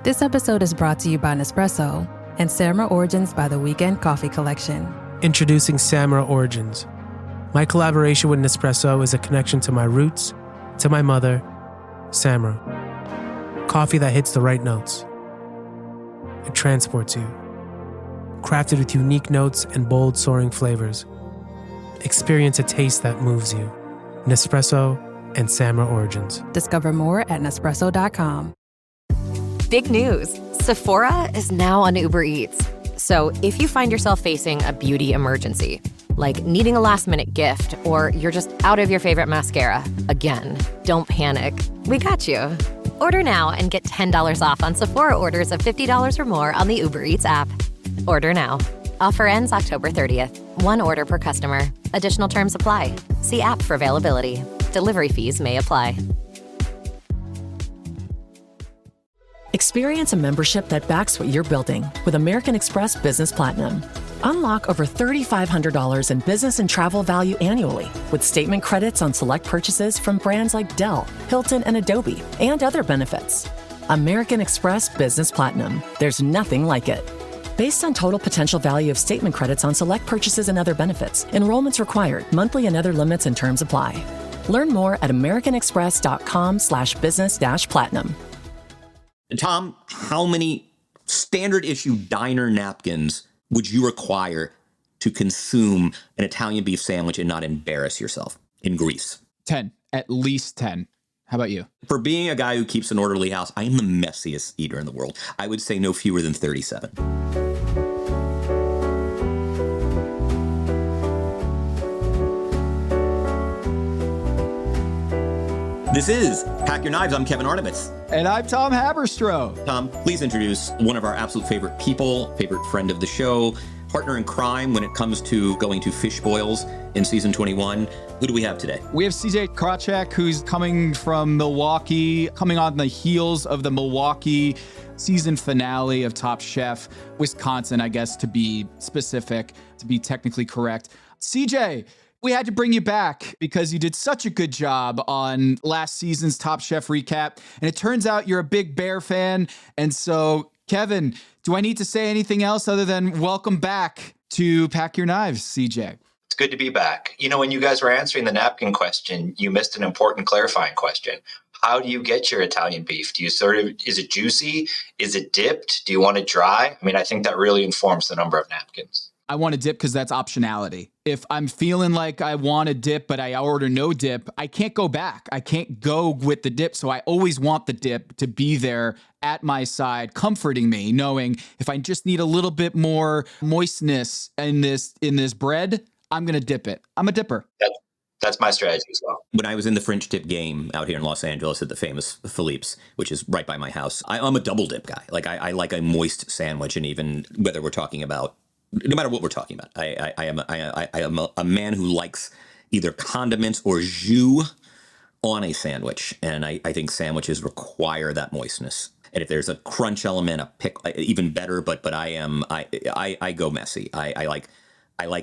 This episode is brought to you by Nespresso and Samra Origins by the Weekend Coffee Collection. Introducing Samra Origins. My collaboration with Nespresso is a connection to my roots, to my mother, Samra. Coffee that hits the right notes. It transports you. Crafted with unique notes and bold, soaring flavors. Experience a taste that moves you. Nespresso and Samra Origins. Discover more at Nespresso.com. Big news. Sephora is now on Uber Eats. So if you find yourself facing a beauty emergency, like needing a last-minute gift, or you're just out of your favorite mascara, again, don't panic. We got you. Order now and get $10 off on Sephora orders of $50 or more on the Uber Eats app. Order now. Offer ends October 30th. One order per customer. Additional terms apply. See app for availability. Delivery fees may apply. Experience a membership that backs what you're building with American Express Business Platinum. Unlock over $3,500 in business and travel value annually with statement credits on select purchases from brands like Dell, Hilton, and Adobe, and other benefits. American Express Business Platinum. There's nothing like it. Based on total potential value of statement credits on select purchases and other benefits, enrollments required, monthly and other limits and terms apply. Learn more at americanexpress.com/business-platinum. Tom, how many standard issue diner napkins would you require to consume an Italian beef sandwich and not embarrass yourself in Greece? 10, at least 10. How about you? For being a guy who keeps an orderly house, I am the messiest eater in the world. I would say no fewer than 37. This is Pack Your Knives. I'm Kevin Arnovitz. And I'm Tom Haberstroh. Tom, please introduce one of our absolute favorite people, favorite friend of the show, partner in crime when it comes to going to fish boils in season 21. Who do we have today? We have C.J. Krawczyk, who's coming from Milwaukee, coming on the heels of the Milwaukee season finale of Top Chef, Wisconsin, I guess, to be specific, to be technically correct. CJ, we had to bring you back because you did such a good job on last season's Top Chef recap. And it turns out you're a big Bear fan. And so, Kevin, do I need to say anything else other than welcome back to Pack Your Knives, CJ? It's good to be back. You know, when you guys were answering the napkin question, you missed an important clarifying question. How do you get your Italian beef? Do you is it juicy? Is it dipped? Do you want it dry? I mean, I think that really informs the number of napkins. I want to dip because that's optionality. If I'm feeling like I want to dip, but I order no dip, I can't go back. I can't go with the dip. So I always want the dip to be there at my side, comforting me, knowing if I just need a little bit more moistness in this bread, I'm going to dip it. I'm a dipper. That's my strategy as well. When I was in the French dip game out here in Los Angeles at the famous Philippe's, which is right by my house, I'm a double dip guy. Like I like a moist sandwich, and even whether we're talking about, no matter what we're talking about, I am a man who likes either condiments or jus on a sandwich, and I think sandwiches require that moistness. And if there's a crunch element, a pick, even better. But I go messy. I like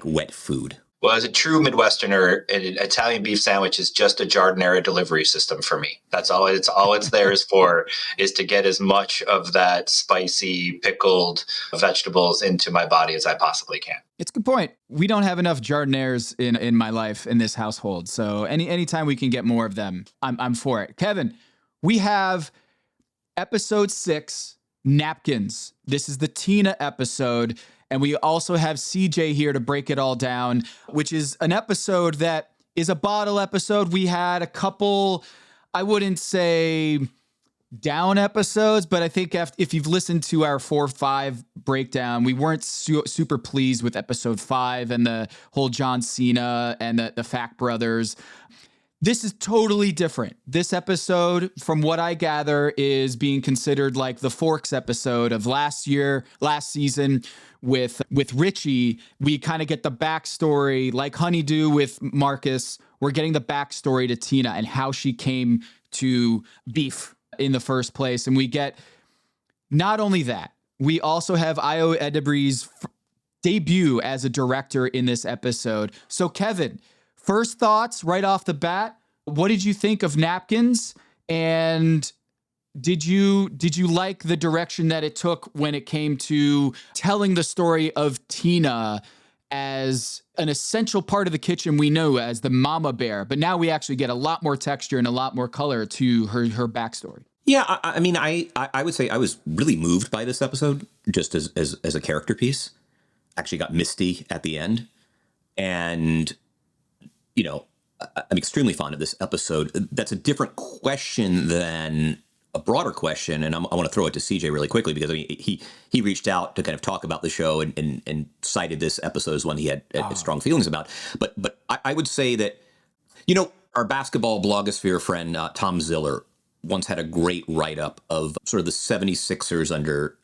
wet food. Well, as a true Midwesterner, an Italian beef sandwich is just a giardiniera delivery system for me. That's all it's there is for, is to get as much of that spicy, pickled vegetables into my body as I possibly can. It's a good point. We don't have enough jardinières in my life, in this household. So anytime we can get more of them, I'm for it. Kevin, we have episode 6, Napkins. This is the Tina episode. And we also have CJ here to break it all down, which is an episode that is a bottle episode. We had a couple, I wouldn't say down episodes, but I think if you've listened to our 4-5 breakdown, we weren't super pleased with episode 5 and the whole John Cena and the Fact Brothers. This is totally different. This episode, from what I gather, is being considered like the Forks episode of last season with Richie. We kind of get the backstory, like Honeydew with Marcus. We're getting the backstory to Tina and how she came to beef in the first place. And we get not only that, we also have Ayo Edebiri's debut as a director in this episode. So Kevin, first thoughts right off the bat, what did you think of Napkins? And Did you like the direction that it took when it came to telling the story of Tina as an essential part of the kitchen we know as the mama bear, but now we actually get a lot more texture and a lot more color to her backstory? Yeah, I mean, I would say I was really moved by this episode just as a character piece. Actually got misty at the end. And, you know, I'm extremely fond of this episode. That's a different question than a broader question, and I want to throw it to CJ really quickly because I mean he reached out to kind of talk about the show and cited this episode as one he had strong feelings about. But I would say that, you know, our basketball blogosphere friend Tom Ziller once had a great write-up of sort of the 76ers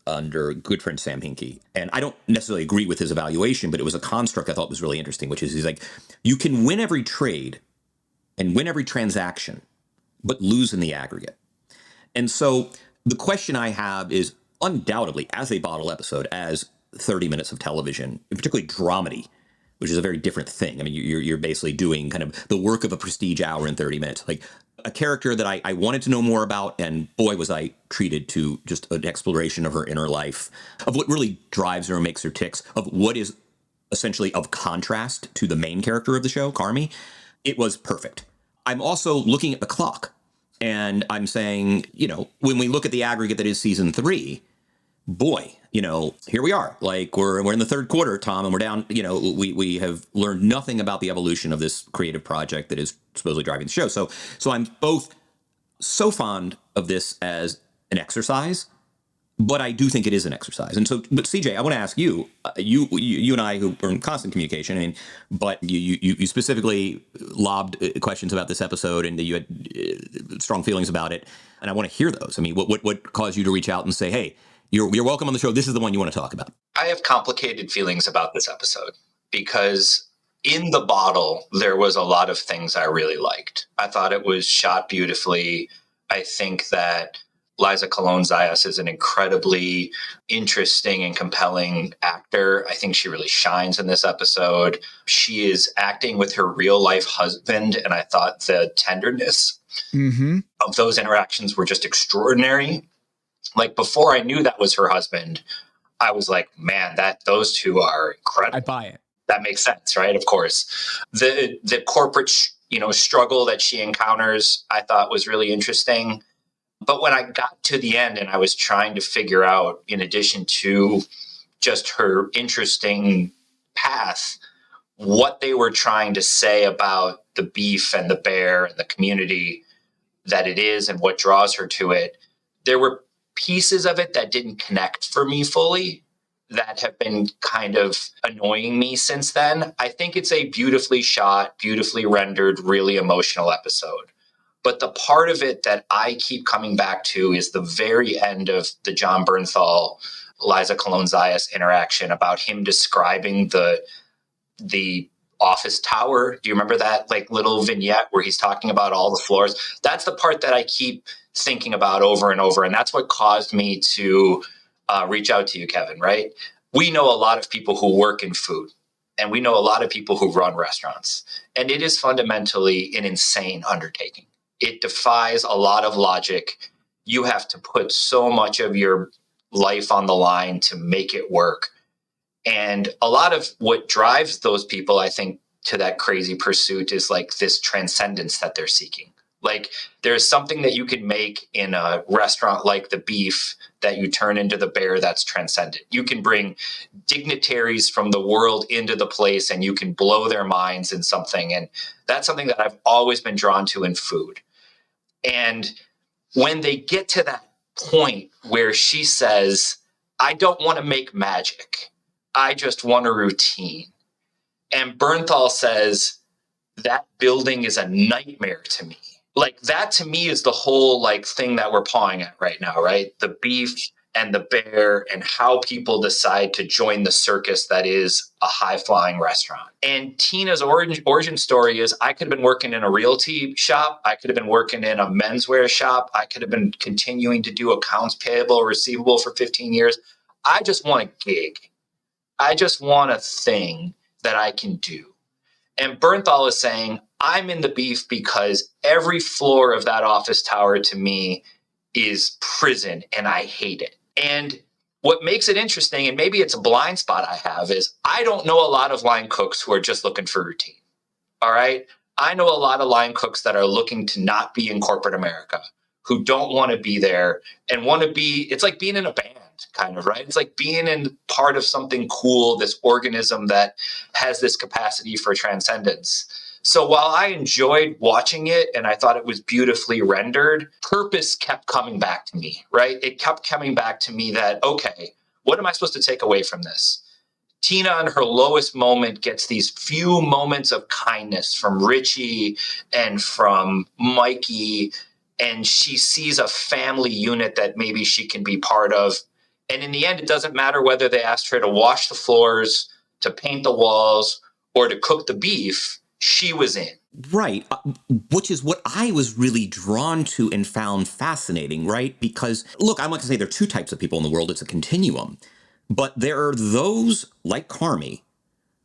under good friend Sam Hinkie. And I don't necessarily agree with his evaluation, but it was a construct I thought was really interesting, which is he's like, you can win every trade and win every transaction, but lose in the aggregate. And so the question I have is undoubtedly, as a bottle episode, as 30 minutes of television, particularly dramedy, which is a very different thing. I mean, you're basically doing kind of the work of a prestige hour in 30 minutes. Like a character that I wanted to know more about, and boy, was I treated to just an exploration of her inner life, of what really drives her and makes her ticks, of what is essentially of contrast to the main character of the show, Carmi. It was perfect. I'm also looking at the clock. And I'm saying, you know, when we look at the aggregate that is season 3, boy, you know, here we are. Like we're in the third quarter, Tom, and we're down. You know, we have learned nothing about the evolution of this creative project that is supposedly driving the show. So I'm both so fond of this as an exercise, but I do think it is an exercise. And so, but CJ, I want to ask you, you and I, who are in constant communication, I mean, but you specifically lobbed questions about this episode, and you had strong feelings about it, and I want to hear those. I mean, what caused you to reach out and say, hey, you're welcome on the show. This is the one you want to talk about? I have complicated feelings about this episode because in the bottle, there was a lot of things I really liked. I thought it was shot beautifully. I think that Liza Colón-Zayas is an incredibly interesting and compelling actor. I think she really shines in this episode. She is acting with her real life husband, and I thought the tenderness of those interactions were just extraordinary. Like before I knew that was her husband, I was like, man, those two are incredible. I buy it. That makes sense, right? Of course. The corporate struggle that she encounters, I thought was really interesting. But when I got to the end and I was trying to figure out, in addition to just her interesting path, what they were trying to say about the beef and the bear and the community that it is and what draws her to it, there were pieces of it that didn't connect for me fully that have been kind of annoying me since then. I think it's a beautifully shot, beautifully rendered, really emotional episode. But the part of it that I keep coming back to is the very end of the John Bernthal, Liza Colón-Zayas interaction about him describing the office tower. Do you remember that like little vignette where he's talking about all the floors? That's the part that I keep thinking about over and over. And that's what caused me to reach out to you, Kevin, right? We know a lot of people who work in food, and we know a lot of people who run restaurants. And it is fundamentally an insane undertaking. It defies a lot of logic. You have to put so much of your life on the line to make it work. And a lot of what drives those people, I think, to that crazy pursuit is like this transcendence that they're seeking. Like there's something that you can make in a restaurant like the beef that you turn into the bear that's transcendent. You can bring dignitaries from the world into the place and you can blow their minds in something. And that's something that I've always been drawn to in food. And when they get to that point where she says, I don't want to make magic. I just want a routine. And Bernthal says, that building is a nightmare to me. Like that to me is the whole like thing that we're pawing at right now, right? The beef and the bear and how people decide to join the circus that is a high-flying restaurant. And Tina's origin story is I could have been working in a realty shop. I could have been working in a menswear shop. I could have been continuing to do accounts payable or receivable for 15 years. I just want a gig. I just want a thing that I can do. And Bernthal is saying, I'm in the beef because every floor of that office tower to me is prison, and I hate it. And what makes it interesting, and maybe it's a blind spot I have, is I don't know a lot of line cooks who are just looking for routine. All right. I know a lot of line cooks that are looking to not be in corporate America, who don't want to be there and want to be, it's like being in a band kind of, right? It's like being in part of something cool, this organism that has this capacity for transcendence. So while I enjoyed watching it and I thought it was beautifully rendered, purpose kept coming back to me, right? It kept coming back to me that, okay, what am I supposed to take away from this? Tina, on her lowest moment, gets these few moments of kindness from Richie and from Mikey, and she sees a family unit that maybe she can be part of. And in the end, it doesn't matter whether they asked her to wash the floors, to paint the walls, or to cook the beef, she was in. Right, which is what I was really drawn to and found fascinating, right? Because, look, I'm not going to say there are two types of people in the world. It's a continuum. But there are those like Carmi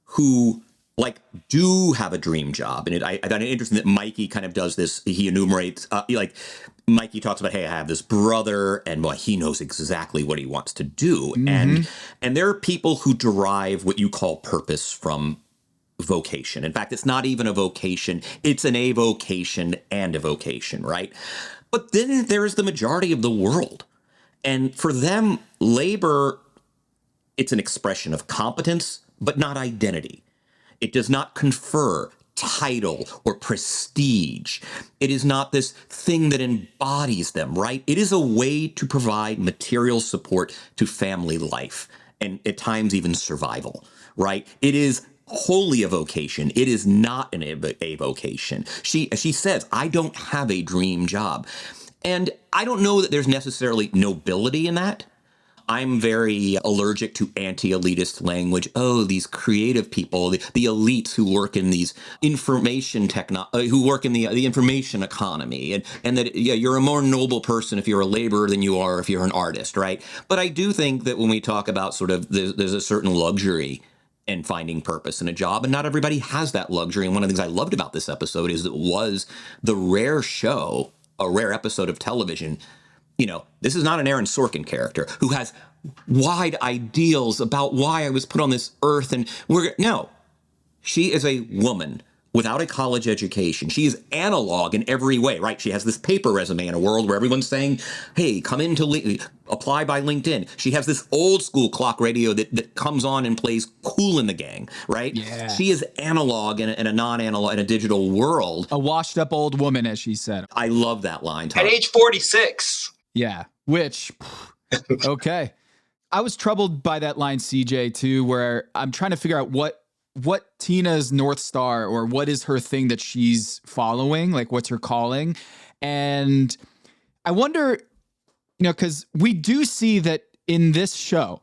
who like do have a dream job. And I find it interesting that Mikey kind of does this. He enumerates like Mikey talks about, hey, I have this brother and well, he knows exactly what he wants to do. And there are people who derive what you call purpose from vocation. In fact, it's not even a vocation. It's an avocation and a vocation, right? But then there is the majority of the world. And for them, labor, it's an expression of competence, but not identity. It does not confer title or prestige. It is not this thing that embodies them, right? It is a way to provide material support to family life and at times even survival, right? It is wholly a vocation. It is not an avocation. She says, I don't have a dream job. And I don't know that there's necessarily nobility in that. I'm very allergic to anti-elitist language. Oh, these creative people, the elites who work in these who work in the information economy, and that you're a more noble person if you're a laborer than you are if you're an artist, right? But I do think that when we talk about sort of there's a certain luxury in finding purpose in a job, and not everybody has that luxury. And one of the things I loved about this episode is it was the rare show, a rare episode of television. You know, this is not an Aaron Sorkin character who has wide ideals about why I was put on this earth. And no, she is a woman without a college education. She is analog in every way, right? She has this paper resume in a world where everyone's saying, hey, come in to apply by LinkedIn. She has this old school clock radio that comes on and plays Cool in the Gang, right? Yeah. She is analog in a non-analog, in a digital world. A washed up old woman, as she said. I love that line, Tom. At age 46. Yeah, which, okay. I was troubled by that line, CJ, too, where I'm trying to figure out what Tina's North Star, or what is her thing that she's following, like what's her calling. And I wonder, because we do see that in this show,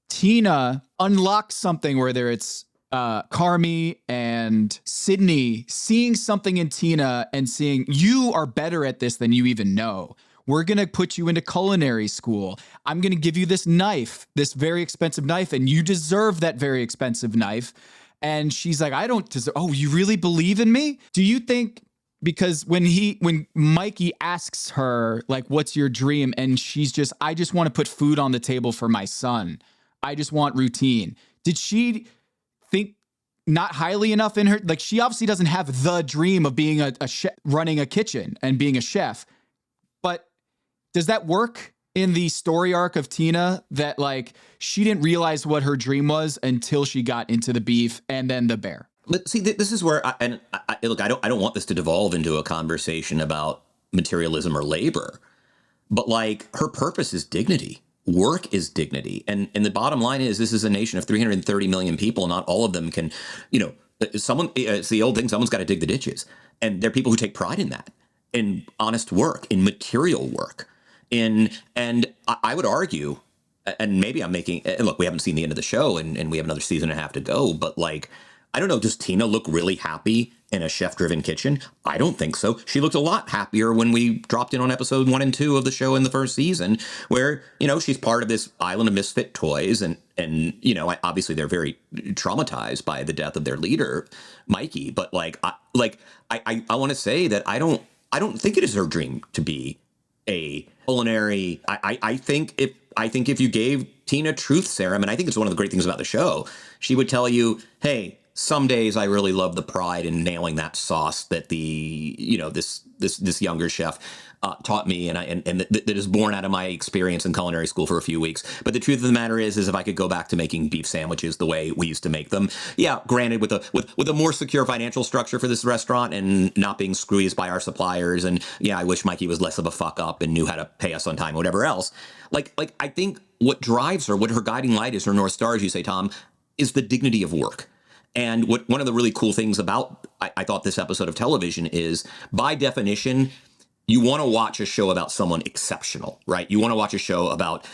Tina unlocks something, whether it's Carmi and Sydney seeing something in Tina and seeing you are better at this than you even know. We're going to put you into culinary school. I'm going to give you this knife, this very expensive knife, and you deserve that very expensive knife. And she's like, I don't deserve. Oh, you really believe in me? Do you think, because when Mikey asks her, like, what's your dream? And she's just, I just want to put food on the table for my son. I just want routine. Did she think not highly enough in her? Like, she obviously doesn't have the dream of being a chef, running a kitchen and being a chef. But does that work in the story arc of Tina, that like she didn't realize what her dream was until she got into the beef and then the bear? But see, this is where I don't want this to devolve into a conversation about materialism or labor, but like her purpose is dignity. Work is dignity. And the bottom line is, this is a nation of 330 million people. Not all of them can, it's the old thing, someone's got to dig the ditches. And there are people who take pride in that, in honest work, in material work. And I would argue, and maybe I'm making, look, we haven't seen the end of the show and we have another season and a half to go, but like, I don't know, does Tina look really happy in a chef-driven kitchen? I don't think so. She looked a lot happier when we dropped in on episode 1 and 2 of the show in the first season, where, she's part of this island of misfit toys. And obviously they're very traumatized by the death of their leader, Mikey. But I want to say that I don't think it is her dream to be a culinary. I think if you gave Tina truth serum, and I think it's one of the great things about the show, she would tell you, hey, some days I really love the pride in nailing that sauce that this younger chef taught me, and that is born out of my experience in culinary school for a few weeks. But the truth of the matter is if I could go back to making beef sandwiches the way we used to make them, yeah, granted with a more secure financial structure for this restaurant and not being squeezed by our suppliers, and yeah, I wish Mikey was less of a fuck up and knew how to pay us on time, whatever else. Like I think what drives her, what her guiding light is, her North Star, as you say, Tom, is the dignity of work. And one of the really cool things about, I thought, this episode of television is, by definition, you want to watch a show about someone exceptional, right? You want to watch a show about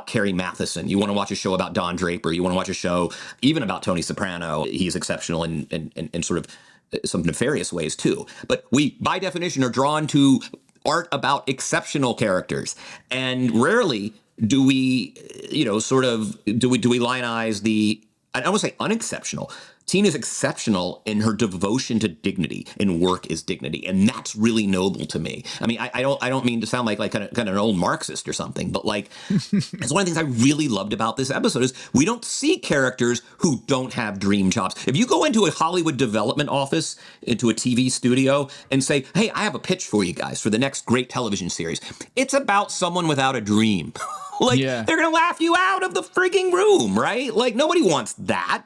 Carrie Matheson. You want to watch a show about Don Draper. You want to watch a show even about Tony Soprano. He's exceptional in sort of some nefarious ways too. But we, by definition, are drawn to art about exceptional characters, and rarely do we, do we lionize the, I don't want to say unexceptional. Tina's exceptional in her devotion to dignity, and work is dignity, and that's really noble to me. I mean, I don't mean to sound like kind of an old Marxist or something, but like, it's one of the things I really loved about this episode is we don't see characters who don't have dream jobs. If you go into a Hollywood development office, into a TV studio, and say, hey, I have a pitch for you guys for the next great television series, it's about someone without a dream. They're going to laugh you out of the frigging room, right? Like, nobody wants that.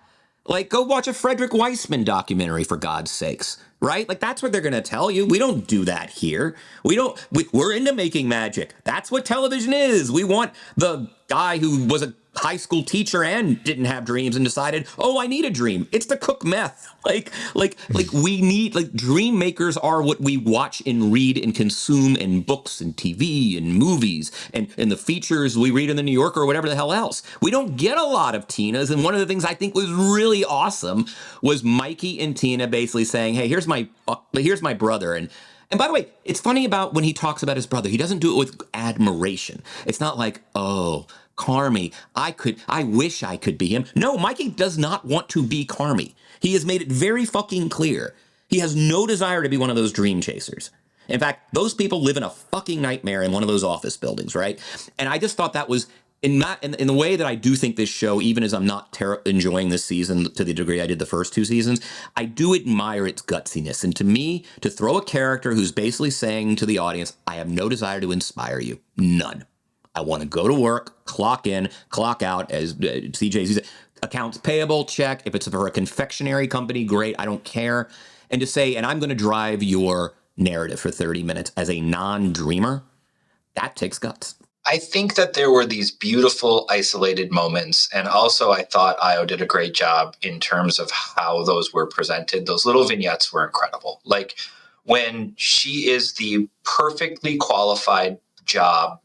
Like, go watch a Frederick Weissman documentary, for God's sakes, right? Like, that's what they're going to tell you. We don't do that here. We're into making magic. That's what television is. We want the guy who was a high school teacher and didn't have dreams and decided, oh, I need a dream. It's to cook meth. Like we need, like, dream makers are what we watch and read and consume in books and TV and movies and the features we read in the New Yorker or whatever the hell else. We don't get a lot of Tinas. And one of the things I think was really awesome was Mikey and Tina basically saying, hey, here's my brother. And by the way, it's funny about when he talks about his brother, he doesn't do it with admiration. It's not like, oh, Carmy, I wish I could be him. No, Mikey does not want to be Carmy. He has made it very fucking clear. He has no desire to be one of those dream chasers. In fact, those people live in a fucking nightmare in one of those office buildings, right? And I just thought that was, in the way that I do think this show, even as I'm not enjoying this season to the degree I did the first two seasons, I do admire its gutsiness. And to me, to throw a character who's basically saying to the audience, I have no desire to inspire you, none. I want to go to work, clock in, clock out, as CJ said, accounts payable, check. If it's for a confectionery company, great, I don't care. And to say, and I'm going to drive your narrative for 30 minutes as a non-dreamer, that takes guts. I think that there were these beautiful isolated moments. And also I thought Ayo did a great job in terms of how those were presented. Those little vignettes were incredible. Like when she is the perfectly qualified job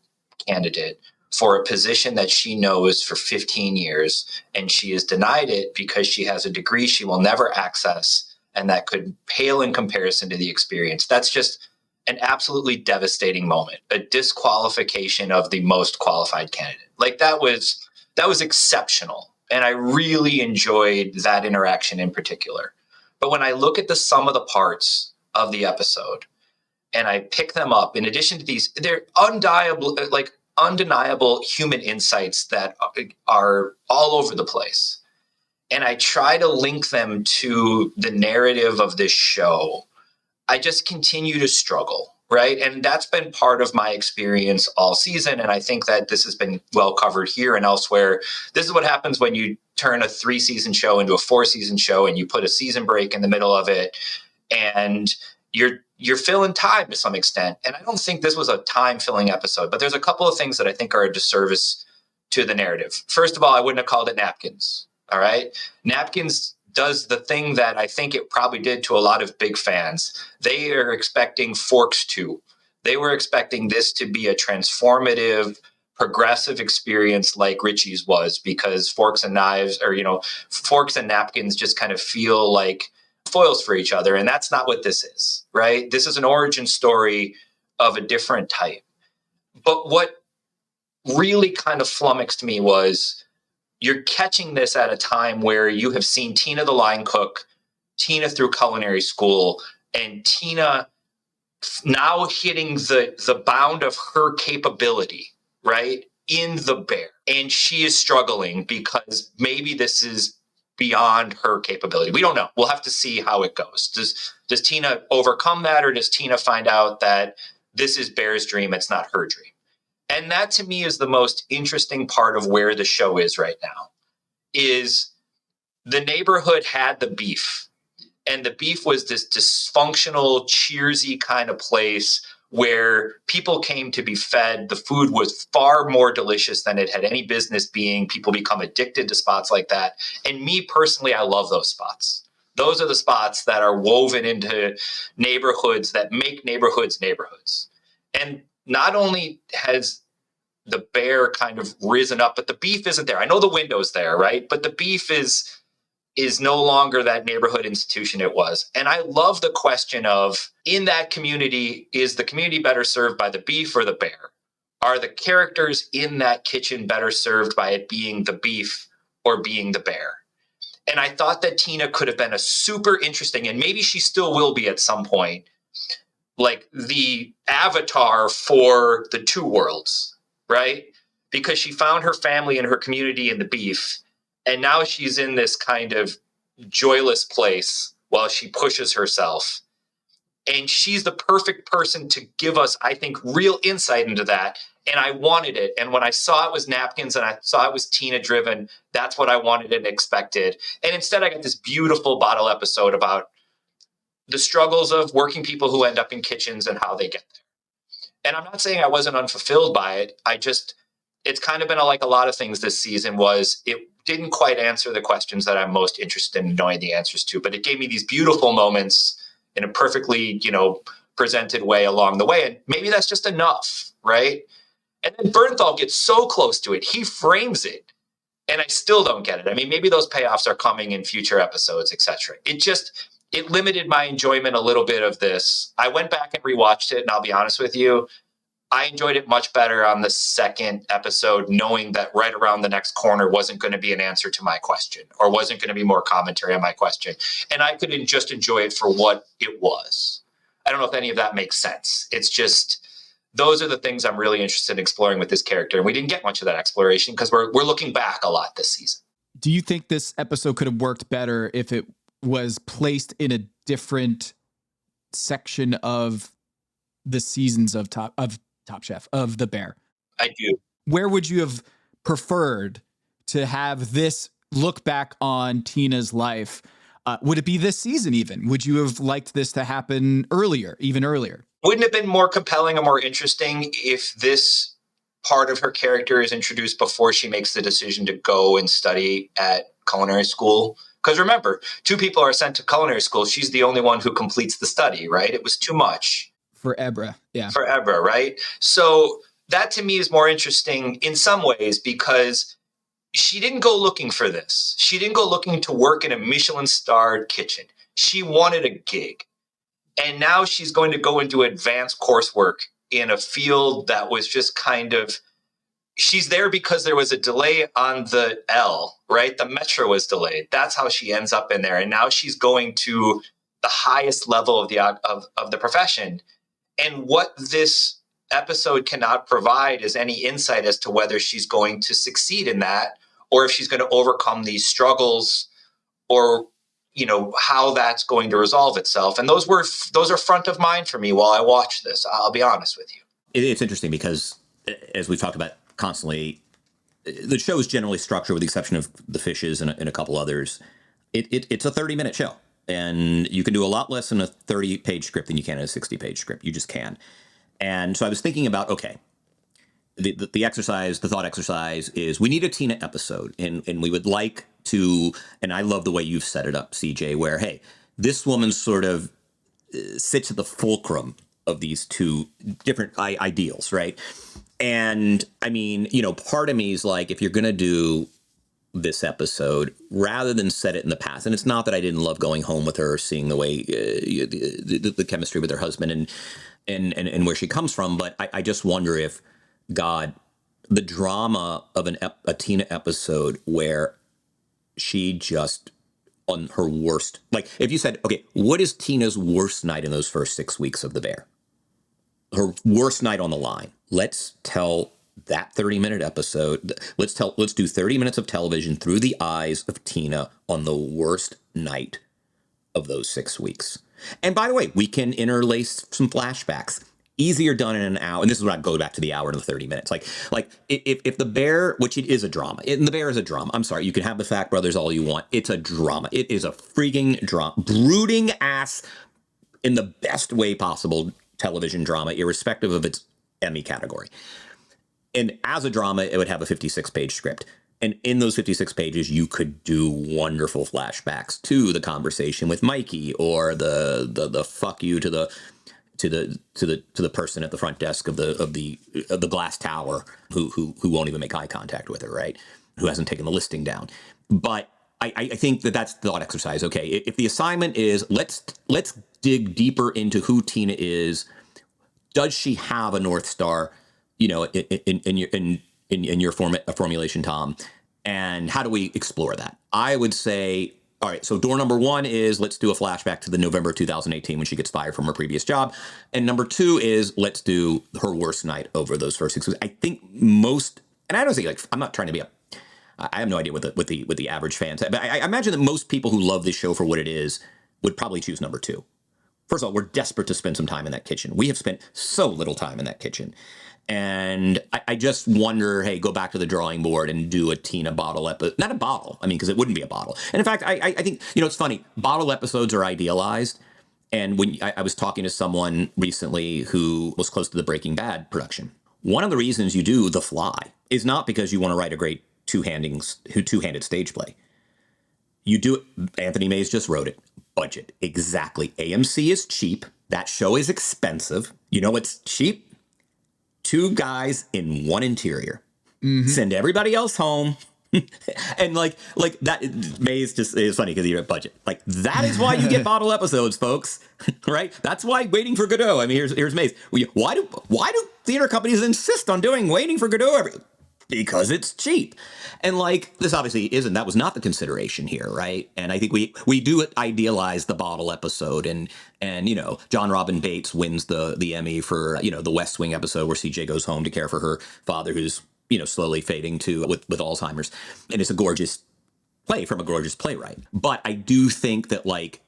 candidate for a position that she knows for 15 years, and she is denied it because she has a degree she will never access and that could pale in comparison to the experience. That's just an absolutely devastating moment, a disqualification of the most qualified candidate. Like that was exceptional. And I really enjoyed that interaction in particular. But when I look at the sum of the parts of the episode and I pick them up, in addition to these, they're undeniable human insights that are all over the place. And I try to link them to the narrative of this show, I just continue to struggle, right? And that's been part of my experience all season. And I think that this has been well covered here and elsewhere. This is what happens when you turn a 3-season show into a 4-season show and you put a season break in the middle of it, and you're filling time to some extent. And I don't think this was a time-filling episode, but there's a couple of things that I think are a disservice to the narrative. First of all, I wouldn't have called it Napkins, all right? Napkins does the thing that I think it probably did to a lot of big fans. They are expecting Forks 2. They were expecting this to be a transformative, progressive experience like Richie's was, because Forks and Knives, or, Forks and Napkins just kind of feel like foils for each other. And that's not what this is, right? This is an origin story of a different type. But what really kind of flummoxed me was, you're catching this at a time where you have seen Tina the line cook, Tina through culinary school, and Tina now hitting the bound of her capability, right, in the bear. And she is struggling because maybe this is beyond her capability. We don't know. We'll have to see how it goes. Does Tina overcome that, or does Tina find out that this is Bear's dream, it's not her dream? And that to me is the most interesting part of where the show is right now, is the neighborhood had the beef. And the beef was this dysfunctional, cheersy kind of place where people came to be fed. The food was far more delicious than it had any business being. People become addicted to spots like that. And me personally, I love those spots. Those are the spots that are woven into neighborhoods that make neighborhoods neighborhoods. And not only has the bear kind of risen up, but the beef isn't there. I know the window's there, right? But the beef is no longer that neighborhood institution it was. And I love the question of, in that community, is the community better served by the beef or the bear? Are the characters in that kitchen better served by it being the beef or being the bear? And I thought that Tina could have been a super interesting, and maybe she still will be at some point, like the avatar for the two worlds, right? Because she found her family and her community in the beef. And now she's in this kind of joyless place while she pushes herself. And she's the perfect person to give us, I think, real insight into that. And I wanted it. And when I saw it was Napkins and I saw it was Tina driven, that's what I wanted and expected. And instead I got this beautiful bottle episode about the struggles of working people who end up in kitchens and how they get there. And I'm not saying I wasn't unfulfilled by it. It's kind of been like a lot of things this season, was it didn't quite answer the questions that I'm most interested in knowing the answers to, but it gave me these beautiful moments in a perfectly, presented way along the way. And maybe that's just enough, right? And then Bernthal gets so close to it. He frames it, and I still don't get it. I mean, maybe those payoffs are coming in future episodes, etc. It limited my enjoyment a little bit of this. I went back and rewatched it, and I'll be honest with you, I enjoyed it much better on the second episode, knowing that right around the next corner wasn't going to be an answer to my question, or wasn't going to be more commentary on my question. And I could just enjoy it for what it was. I don't know if any of that makes sense. It's just, those are the things I'm really interested in exploring with this character. And we didn't get much of that exploration because we're looking back a lot this season. Do you think this episode could have worked better if it was placed in a different section of the seasons of Top Chef, of The Bear? I do. Where would you have preferred to have this look back on Tina's life? Would it be this season even? Would you have liked this to happen earlier, even earlier? Wouldn't it have been more compelling or more interesting if this part of her character is introduced before she makes the decision to go and study at culinary school? Because remember, two people are sent to culinary school. She's the only one who completes the study, right? It was too much. For Ebra, yeah. For Ebra, right? So that to me is more interesting in some ways, because she didn't go looking for this. She didn't go looking to work in a Michelin-starred kitchen. She wanted a gig. And now she's going to go into advanced coursework in a field that was just kind of, she's there because there was a delay on the L, right? The metro was delayed. That's how she ends up in there. And now she's going to the highest level of the profession. And what this episode cannot provide is any insight as to whether she's going to succeed in that, or if she's going to overcome these struggles, or, how that's going to resolve itself. And those are front of mind for me while I watch this. I'll be honest with you. It's interesting because, as we've talked about constantly, the show is generally structured, with the exception of the fishes and a couple others. It's a 30-minute show. And you can do a lot less in a 30-page script than you can in a 60-page script. You just can. And so I was thinking about, okay, the exercise, the thought exercise is, we need a Tina episode. And we would like to, and I love the way you've set it up, CJ, where, hey, this woman sort of sits at the fulcrum of these two different ideals, right? And I mean, part of me is like, if you're going to do this episode, rather than set it in the past, and it's not that I didn't love going home with her, seeing the way the chemistry with her husband and where she comes from, but I just wonder if, God, the drama of a Tina episode where she just, on her worst, like if you said, okay, what is Tina's worst night in those first 6 weeks of The Bear? her worst night on the line. Let's tell that 30-minute episode. Let's do 30 minutes of television through the eyes of Tina on the worst night of those 6 weeks. And by the way, we can interlace some flashbacks. Easier done in an hour. And this is when I go back to the hour and the 30 minutes. Like if the Bear, which it is a drama, and the Bear is a drama. I'm sorry, you can have the Fact Brothers all you want. It's a drama. It is a freaking drama. Brooding ass, in the best way possible, television drama, irrespective of its Emmy category. And as a drama, it would have a 56-page script. And in those 56 pages, you could do wonderful flashbacks to the conversation with Mikey, or the fuck you to the person at the front desk of the glass tower who won't even make eye contact with her, right? Who hasn't taken the listing down. But I think that's the thought exercise. Okay, if the assignment is let's dig deeper into who Tina is, does she have a North Star? In your formulation, Tom, and how do we explore that? I would say, all right, so door number one is let's do a flashback to the November 2018 when she gets fired from her previous job. And number two is let's do her worst night over those first 6 weeks. I think most, and I don't think, like, I'm not trying to be I have no idea what the average fans, but I imagine that most people who love this show for what it is would probably choose number two. First of all, we're desperate to spend some time in that kitchen. We have spent so little time in that kitchen. And I just wonder, hey, go back to the drawing board and do a Tina bottle episode. Not a bottle, I mean, because it wouldn't be a bottle. And in fact, I think, it's funny. Bottle episodes are idealized. And when I was talking to someone recently who was close to the Breaking Bad production, one of the reasons you do The Fly is not because you want to write a great two-handed stage play. You do it. Anthony Mays just wrote it. Budget. Exactly. AMC is cheap. That show is expensive. You know what's cheap? 2 guys in one interior. Mm-hmm. Send everybody else home. And like that, Maze just is funny because you're at budget. Like, that is why you get bottle episodes, folks. Right? That's why Waiting for Godot. I mean, here's Maze. Why do theater companies insist on doing Waiting for Godot because it's cheap? And like, this obviously that was not the consideration here, right? And I think we do idealize the bottle episode, and John Robin Bates wins the Emmy for the West Wing episode where CJ goes home to care for her father who's slowly fading with Alzheimer's. And it's a gorgeous play from a gorgeous playwright. But I do think that, like,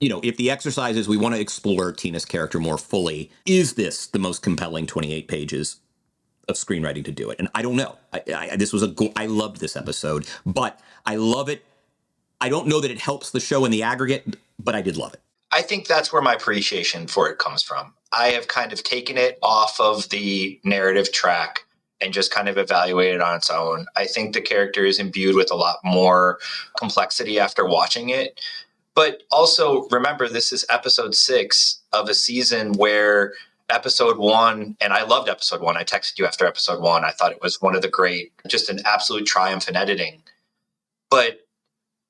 if the exercise is we want to explore Tina's character more fully, is this the most compelling 28 pages of screenwriting to do it? And I don't know. I loved this episode, but I love it. I don't know that it helps the show in the aggregate, but I did love it. I think that's where my appreciation for it comes from. I have kind of taken it off of the narrative track and just kind of evaluate it on its own. I think the character is imbued with a lot more complexity after watching it. But also remember, this is episode 6 of a season where episode 1, and I loved episode 1. I texted you after episode 1. I thought it was one of the great, just an absolute triumph in editing. But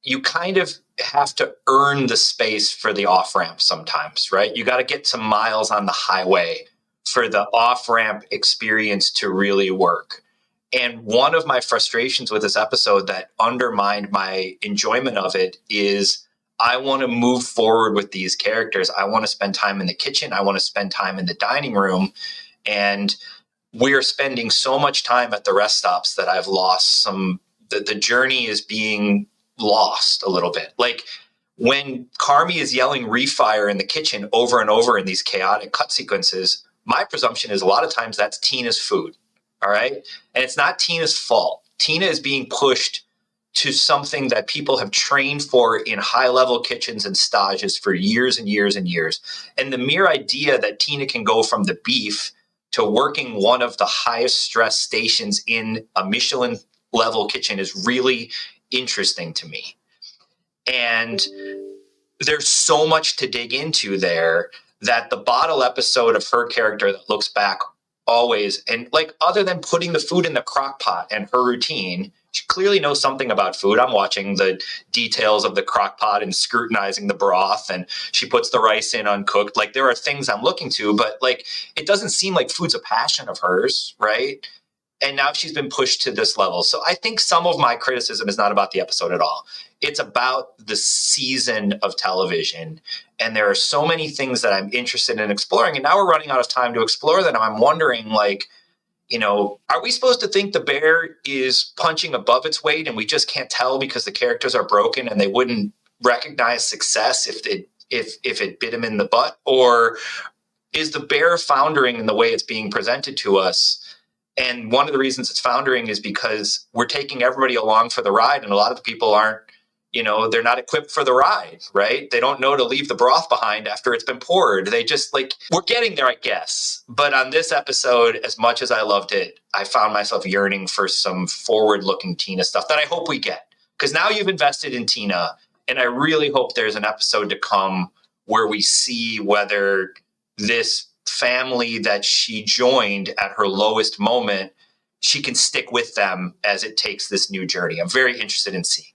you kind of have to earn the space for the off-ramp sometimes, right? You got to get some miles on the highway for the off-ramp experience to really work. And one of my frustrations with this episode that undermined my enjoyment of it is I want to move forward with these characters. I want to spend time in the kitchen. I want to spend time in the dining room. And we're spending so much time at the rest stops that I've lost the journey is being lost a little bit. Like, when Carmi is yelling refire in the kitchen over and over in these chaotic cut sequences, my presumption is a lot of times that's Tina's food. All right. And it's not Tina's fault. Tina is being pushed to something that people have trained for in high-level kitchens and stages for years and years and years. And the mere idea that Tina can go from the beef to working one of the highest stress stations in a Michelin-level kitchen is really interesting to me. And there's so much to dig into there that the bottle episode of her character that looks back always, and like, other than putting the food in the crock pot and her routine, she clearly knows something about food. I'm watching the details of the crock pot and scrutinizing the broth, and she puts the rice in uncooked. Like, there are things I'm looking to, but like, it doesn't seem like food's a passion of hers, right? And now she's been pushed to this level. So I think some of my criticism is not about the episode at all. It's about the season of television. And there are so many things that I'm interested in exploring. And now we're running out of time to explore them. I'm wondering, like, you know, are we supposed to think the bear is punching above its weight and we just can't tell because the characters are broken and they wouldn't recognize success if it bit him in the butt? Or is the bear foundering in the way it's being presented to us? And one of the reasons it's foundering is because we're taking everybody along for the ride, and a lot of the people aren't, you know, they're not equipped for the ride, right? They don't know to leave the broth behind after it's been poured. They just, like, we're getting there, I guess. But on this episode, as much as I loved it, I found myself yearning for some forward-looking Tina stuff that I hope we get. Because now you've invested in Tina, and I really hope there's an episode to come where we see whether this family that she joined at her lowest moment, she can stick with them as it takes this new journey. I'm very interested in seeing.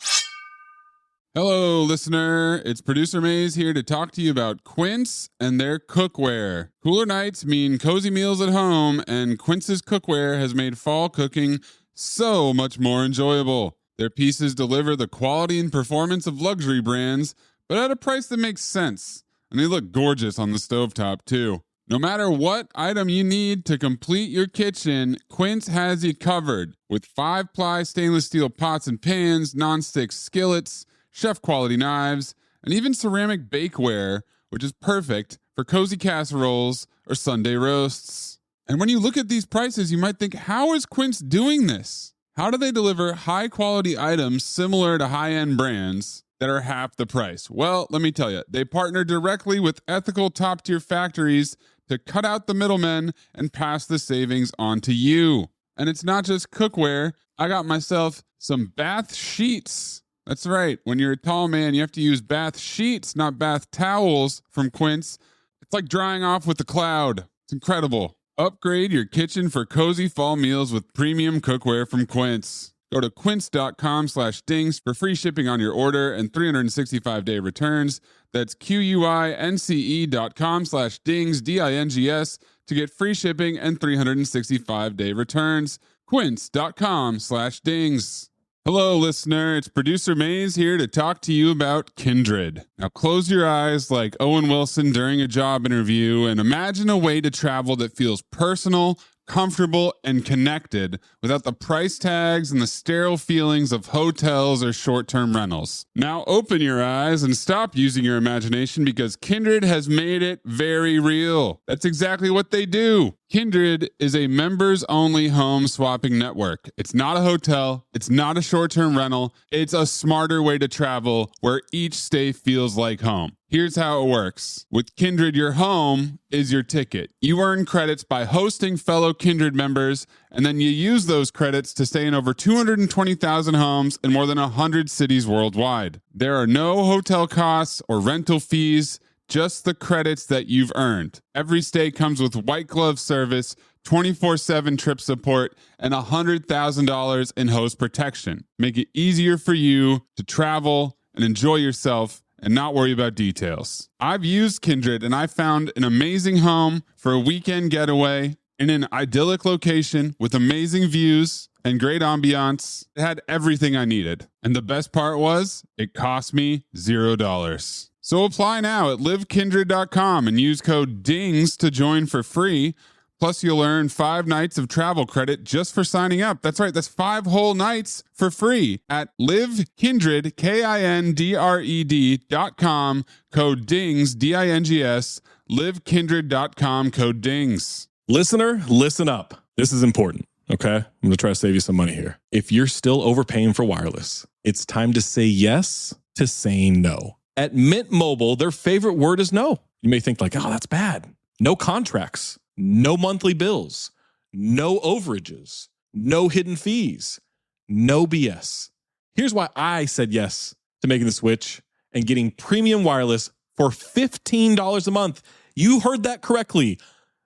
Hello, listener. It's Producer Maze here to talk to you about Quince and their cookware. Cooler nights mean cozy meals at home, and Quince's cookware has made fall cooking so much more enjoyable. Their pieces deliver the quality and performance of luxury brands, but at a price that makes sense. And they look gorgeous on the stovetop, too. No matter what item you need to complete your kitchen, Quince has you covered. With 5-ply stainless steel pots and pans, nonstick skillets, chef-quality knives, and even ceramic bakeware, which is perfect for cozy casseroles or Sunday roasts. And when you look at these prices, you might think, how is Quince doing this? How do they deliver high-quality items similar to high-end brands that are half the price? Well, let me tell you, they partner directly with ethical top-tier factories to cut out the middlemen and pass the savings on to you. And it's not just cookware. I got myself some bath sheets. That's right. When you're a tall man, you have to use bath sheets, not bath towels from Quince. It's like drying off with a cloud. It's incredible. Upgrade your kitchen for cozy fall meals with premium cookware from Quince. Go to quince.com/dings for free shipping on your order and 365-day returns. That's QUINCE.com/dings, DINGS, to get free shipping and 365-day returns. Quince.com/dings. Hello, listener. It's Producer Maze here to talk to you about Kindred. Now, close your eyes like Owen Wilson during a job interview and imagine a way to travel that feels personal, comfortable, and connected without the price tags and the sterile feelings of hotels or short-term rentals. Now open your eyes and stop using your imagination because Kindred has made it very real. That's exactly what they do. Kindred is a members-only home swapping network. It's not a hotel. It's not a short-term rental. It's a smarter way to travel where each stay feels like home. Here's how it works. With Kindred, your home is your ticket. You earn credits by hosting fellow Kindred members, and then you use those credits to stay in over 220,000 homes in more than 100 cities worldwide. There are no hotel costs or rental fees, just the credits that you've earned. Every stay comes with white glove service, 24/7 trip support, and $100,000 in host protection. Make it easier for you to travel and enjoy yourself and not worry about details. I've used Kindred and I found an amazing home for a weekend getaway in an idyllic location with amazing views and great ambiance. It had everything I needed. And the best part was, it cost me $0. So apply now at livekindred.com and use code DINGS to join for free. Plus, you'll earn 5 nights of travel credit just for signing up. That's right, that's 5 whole nights for free at livekindred, KINDRED.com, code DINGS, DINGS, livekindred.com, code DINGS. Listener, listen up. This is important, okay? I'm going to try to save you some money here. If you're still overpaying for wireless, it's time to say yes to saying no. At Mint Mobile, their favorite word is no. You may think like, oh, that's bad. No contracts. No monthly bills, no overages, no hidden fees, no BS. Here's why I said yes to making the switch and getting premium wireless for $15 a month. You heard that correctly.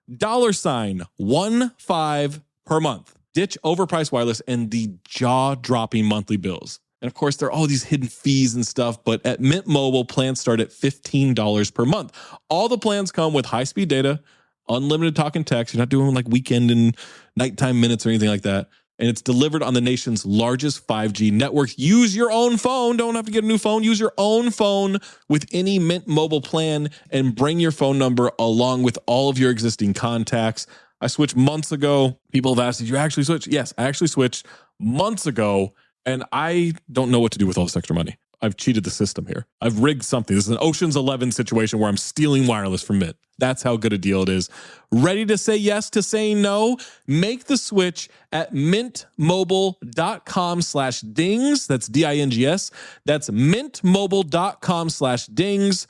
$15 per month. Ditch overpriced wireless and the jaw-dropping monthly bills. And of course, there are all these hidden fees and stuff, but at Mint Mobile, plans start at $15 per month. All the plans come with high-speed data, unlimited talk and text. You're not doing like weekend and nighttime minutes or anything like that. And it's delivered on the nation's largest 5G network. Use your own phone. Don't have to get a new phone. Use your own phone with any Mint Mobile plan and bring your phone number along with all of your existing contacts. I switched months ago. People have asked, did you actually switch? Yes, I actually switched months ago, and I don't know what to do with all this extra money. I've cheated the system here. I've rigged something. This is an Ocean's 11 situation where I'm stealing wireless from Mint. That's how good a deal it is. Ready to say yes to saying no? Make the switch at mintmobile.com/dings. That's DINGS. That's mintmobile.com/dings.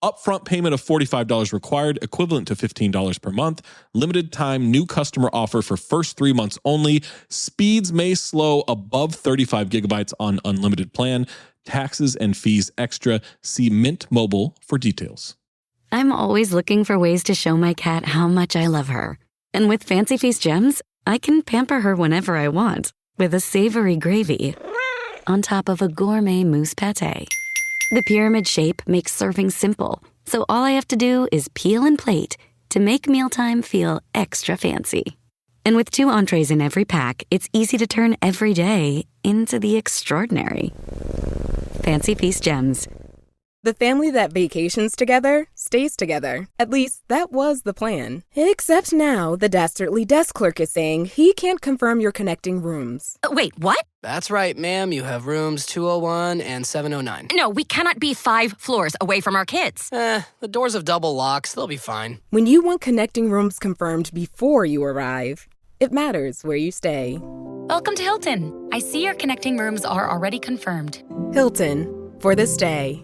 Upfront payment of $45 required, equivalent to $15 per month. Limited time new customer offer for first 3 months only. Speeds may slow above 35 gigabytes on unlimited plan. Taxes and fees extra. See Mint Mobile for details. I'm always looking for ways to show my cat how much I love her. And with Fancy Feast Gems, I can pamper her whenever I want with a savory gravy on top of a gourmet mousse pâté. The pyramid shape makes serving simple, so all I have to do is peel and plate to make mealtime feel extra fancy. And with 2 entrees in every pack, it's easy to turn every day into the extraordinary. Fancy Feast Gems. The family that vacations together stays together. At least, that was the plan. Except now, the dastardly desk clerk is saying he can't confirm your connecting rooms. Wait, what? That's right, ma'am. You have rooms 201 and 709. No, we cannot be 5 floors away from our kids. The doors have double locks. They'll be fine. When you want connecting rooms confirmed before you arrive, it matters where you stay. Welcome to Hilton. I see your connecting rooms are already confirmed. Hilton, for the stay.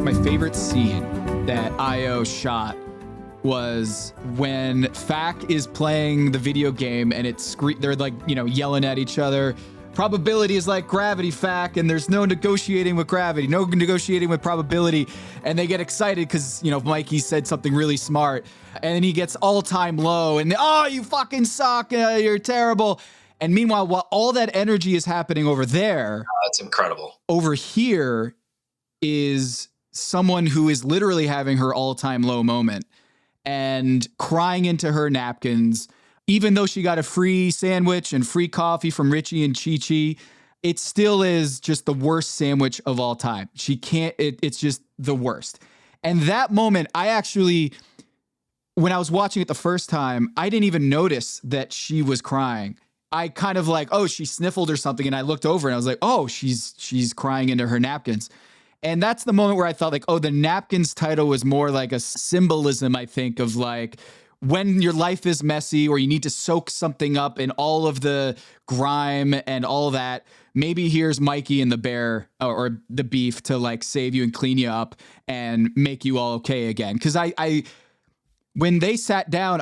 My favorite scene that Ayo shot was when Fak is playing the video game and they're like, yelling at each other. Probability is like gravity, Fak, and there's no negotiating with gravity, no negotiating with probability. And they get excited because, Mikey said something really smart. And then he gets all-time low and, oh, you fucking suck, you're terrible. And meanwhile, while all that energy is happening over there, that's incredible. Over here is someone who is literally having her all-time low moment and crying into her napkins. Even though she got a free sandwich and free coffee from Richie and Chi-Chi, it still is just the worst sandwich of all time. She can't, it's just the worst. And that moment, when I was watching it the first time, I didn't even notice that she was crying. I kind of like, oh, she sniffled or something. And I looked over and I was like, oh, she's crying into her napkins. And that's the moment where I thought like, oh, the napkins title was more like a symbolism, I think, of like, when your life is messy or you need to soak something up in all of the grime and all that, maybe here's Mikey and the bear or the beef to like save you and clean you up and make you all okay again. Because when they sat down,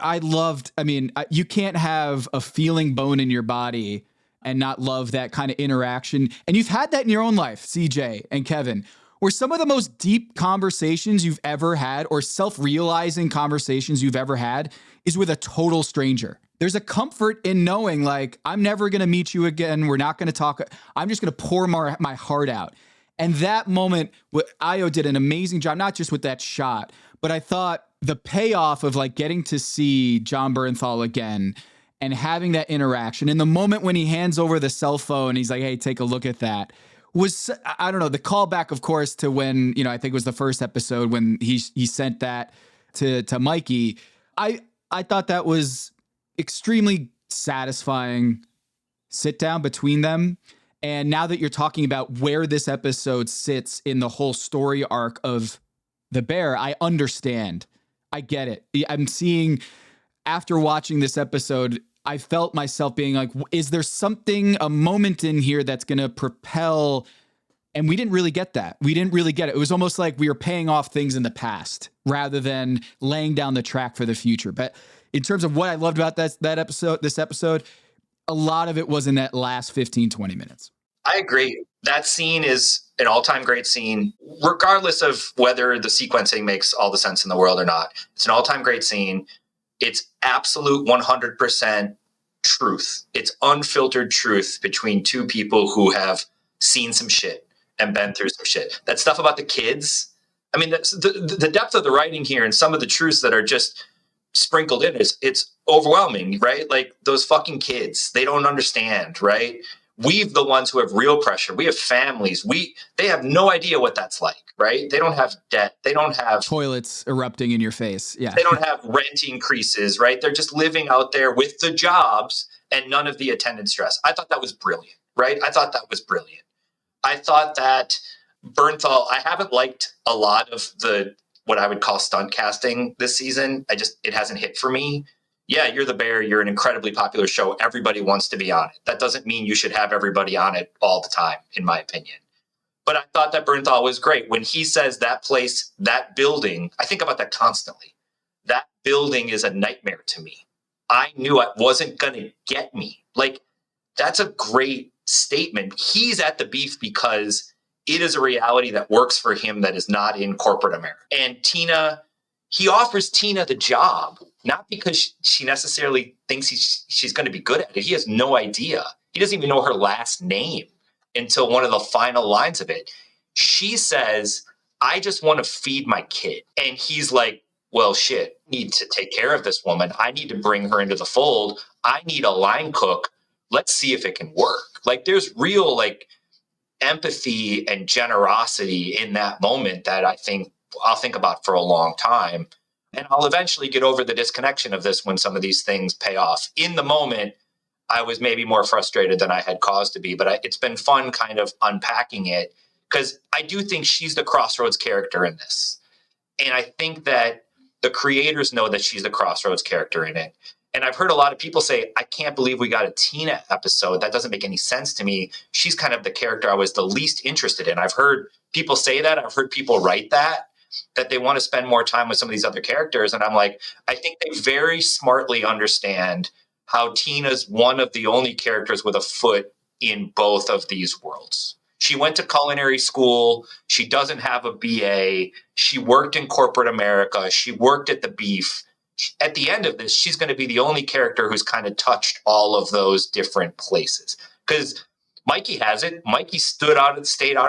you can't have a feeling bone in your body and not love that kind of interaction. And you've had that in your own life, CJ and Kevin, where some of the most deep conversations you've ever had or self-realizing conversations you've ever had is with a total stranger. There's a comfort in knowing like, I'm never going to meet you again. We're not going to talk. I'm just going to pour my heart out. And that moment, Ayo did an amazing job, not just with that shot, but I thought the payoff of like getting to see John Bernthal again and having that interaction. And the moment when he hands over the cell phone, he's like, hey, take a look at that. Was, I don't know, the callback, of course, to when, I think it was the first episode when he sent that to Mikey. I thought that was extremely satisfying sit down between them. And now that you're talking about where this episode sits in the whole story arc of the bear, I understand. I get it. I'm seeing, after watching this episode, I felt myself being like, is there a moment in here that's going to propel? And we didn't really get that. We didn't really get it. It was almost like we were paying off things in the past rather than laying down the track for the future. But in terms of what I loved about this episode, a lot of it was in that last 15, 20 minutes. I agree. That scene is an all-time great scene, regardless of whether the sequencing makes all the sense in the world or not. It's an all-time great scene. It's absolute 100% truth. It's unfiltered truth between two people who have seen some shit and been through some shit. That stuff about the kids, I mean, the depth of the writing here and some of the truths that are just sprinkled in it's overwhelming, right? Like those fucking kids, they don't understand, right? We've the ones who have real pressure. We have families. They have no idea what that's like, right? They don't have debt. They don't have toilets erupting in your face. Yeah. They don't have rent increases, right? They're just living out there with the jobs and none of the attendant stress. I thought that was brilliant, right? I thought that was brilliant. I thought that Bernthal, I haven't liked a lot of what I would call stunt casting this season. It hasn't hit for me. Yeah, you're the Bear. You're an incredibly popular show. Everybody wants to be on it. That doesn't mean you should have everybody on it all the time, in my opinion. But I thought that Bernthal was great. When he says that place, that building, I think about that constantly. That building is a nightmare to me. I knew it wasn't going to get me. Like, that's a great statement. He's at the beef because it is a reality that works for him that is not in corporate America. And Tina, he offers Tina the job, not because she necessarily thinks she's going to be good at it. He has no idea. He doesn't even know her last name until one of the final lines of it. She says, I just want to feed my kid. And he's like, well, shit, I need to take care of this woman. I need to bring her into the fold. I need a line cook. Let's see if it can work. Like, there's real, like, empathy and generosity in that moment that I think I'll think about for a long time. And I'll eventually get over the disconnection of this when some of these things pay off. In the moment, I was maybe more frustrated than I had cause to be, but it's been fun kind of unpacking it because I do think she's the crossroads character in this. And I think that the creators know that she's the crossroads character in it. And I've heard a lot of people say, I can't believe we got a Tina episode. That doesn't make any sense to me. She's kind of the character I was the least interested in. I've heard people say that. I've heard people write that they want to spend more time with some of these other characters. And I'm like, I think they very smartly understand how Tina's one of the only characters with a foot in both of these worlds. She went to culinary school. She doesn't have a BA. She worked in corporate America. She worked at the Beef. At the end of this, she's going to be the only character who's kind of touched all of those different places. Because Mikey has it. Mikey stayed out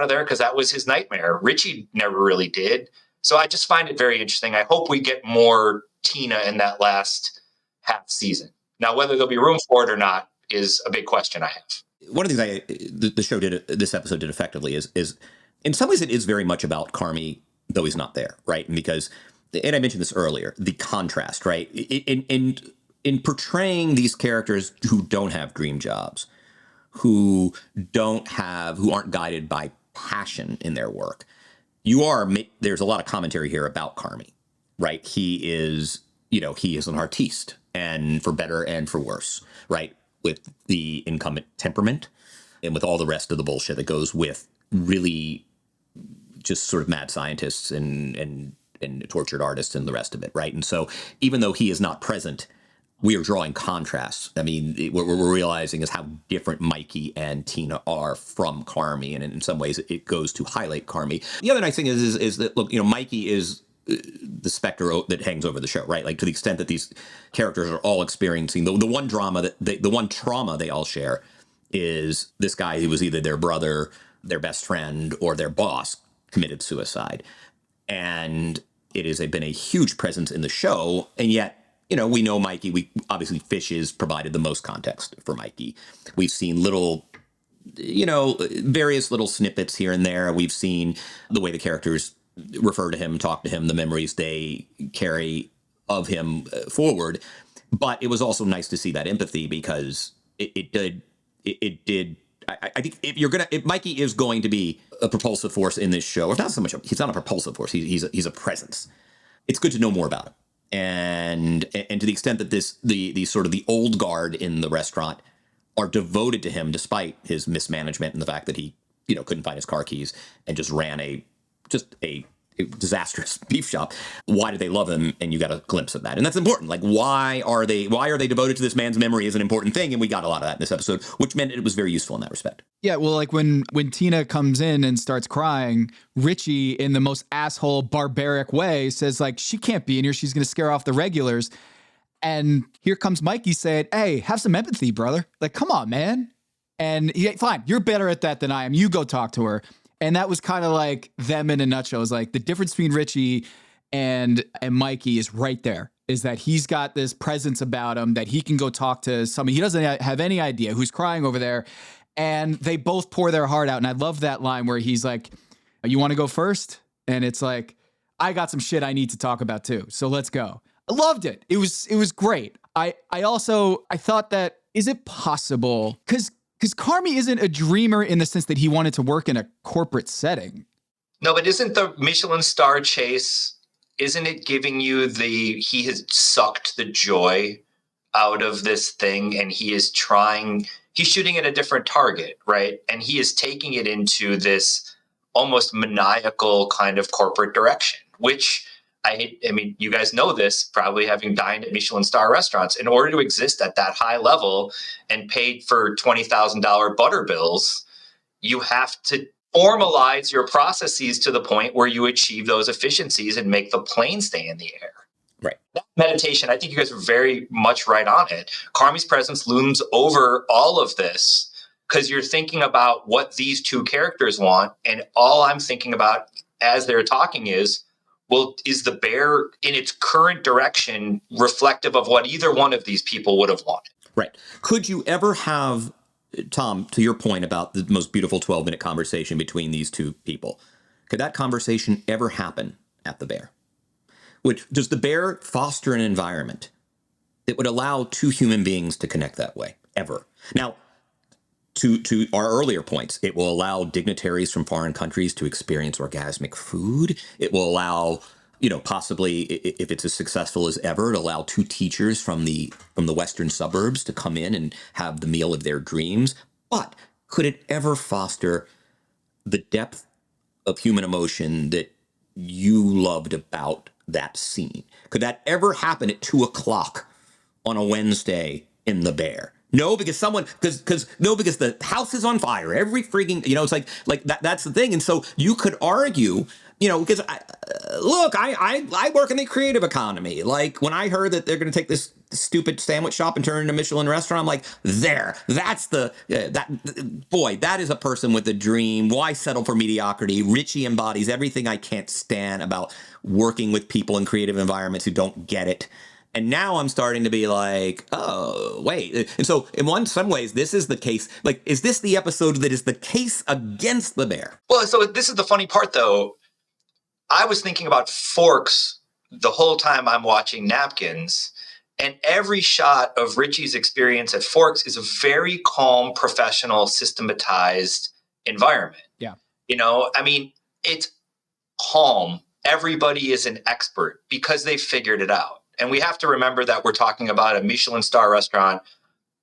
of there because that was his nightmare. Richie never really did. So I just find it very interesting. I hope we get more Tina in that last half season. Now, whether there'll be room for it or not is a big question I have. One of the things the show did, this episode did effectively is in some ways it is very much about Carmy, though he's not there, right? And because, and I mentioned this earlier, the contrast, right? In portraying these characters who don't have dream jobs, who aren't guided by passion in their work, there's a lot of commentary here about Carmy, right? He is an artiste, and for better and for worse, right? With the incumbent temperament and with all the rest of the bullshit that goes with really just sort of mad scientists and tortured artists and the rest of it, right? And so even though he is not present, we are drawing contrasts. I mean, what we're realizing is how different Mikey and Tina are from Carmy, and in some ways it goes to highlight Carmy. The other nice thing is that, look, Mikey is the specter that hangs over the show, right? Like, to the extent that these characters are all experiencing the one drama the one trauma they all share is this guy who was either their brother, their best friend, or their boss committed suicide. And it has been a huge presence in the show, and yet, we know Mikey. Obviously Fish has provided the most context for Mikey. We've seen little, various little snippets here and there. We've seen the way the characters refer to him, talk to him, the memories they carry of him forward. But it was also nice to see that empathy because it did. I think if Mikey is going to be a propulsive force in this show, or not so much, he's not a propulsive force. He's a presence. It's good to know more about him. And to the extent that the sort of the old guard in the restaurant are devoted to him despite his mismanagement and the fact that he couldn't find his car keys and just ran a disastrous beef shop. Why do they love him? And you got a glimpse of that, and that's important. Like, why are they devoted to this man's memory is an important thing, and we got a lot of that in this episode, which meant it was very useful in that respect. Yeah, well, like when Tina comes in and starts crying, Richie, in the most asshole, barbaric way, says, like, she can't be in here. She's going to scare off the regulars. And here comes Mikey saying, hey, have some empathy, brother. Like, come on, man. And fine, you're better at that than I am. You go talk to her. And that was kind of like them in a nutshell. It was like the difference between Richie and Mikey is right there, is that he's got this presence about him that he can go talk to somebody. He doesn't have any idea who's crying over there. And they both pour their heart out. And I love that line where he's like, you want to go first? And it's like, I got some shit I need to talk about too. So let's go. I loved it. It was great. I thought that, is it possible? Because Carmy isn't a dreamer in the sense that he wanted to work in a corporate setting. No, but isn't the Michelin star chase, isn't it giving you he has sucked the joy out of this thing, and he's shooting at a different target, right? And he is taking it into this almost maniacal kind of corporate direction, which I mean, you guys know this, probably having dined at Michelin star restaurants. In order to exist at that high level and paid for $20,000 butter bills, you have to formalize your processes to the point where you achieve those efficiencies and make the plane stay in the air. Right. That meditation, I think you guys are very much right on it. Carmy's presence looms over all of this because you're thinking about what these two characters want. And all I'm thinking about as they're talking is, well, is the bear in its current direction reflective of what either one of these people would have wanted? Right. Could you ever have, Tom, to your point about the most beautiful 12-minute conversation between these two people, could that conversation ever happen at the bear? Does the bear foster an environment that would allow two human beings to connect that way, ever? Now, to our earlier points, it will allow dignitaries from foreign countries to experience orgasmic food. It will allow, possibly, if it's as successful as ever, it'll allow two teachers from the western suburbs to come in and have the meal of their dreams. But could it ever foster the depth of human emotion that you loved about that scene? Could that ever happen at 2:00 on a Wednesday in the Bear? No, because because the house is on fire. Every freaking, it's like that's the thing. And so you could argue, because I work in the creative economy. Like when I heard that they're going to take this stupid sandwich shop and turn it into a Michelin restaurant, I'm like, that's that is a person with a dream. Why settle for mediocrity? Richie embodies everything I can't stand about working with people in creative environments who don't get it. And now I'm starting to be like, oh, wait. And so in some ways, this is the case. Like, is this the episode that is the case against the bear? Well, so this is the funny part, though. I was thinking about Forks the whole time I'm watching Napkins. And every shot of Richie's experience at Forks is a very calm, professional, systematized environment. Yeah. It's calm. Everybody is an expert because they figured it out. And we have to remember that we're talking about a Michelin star restaurant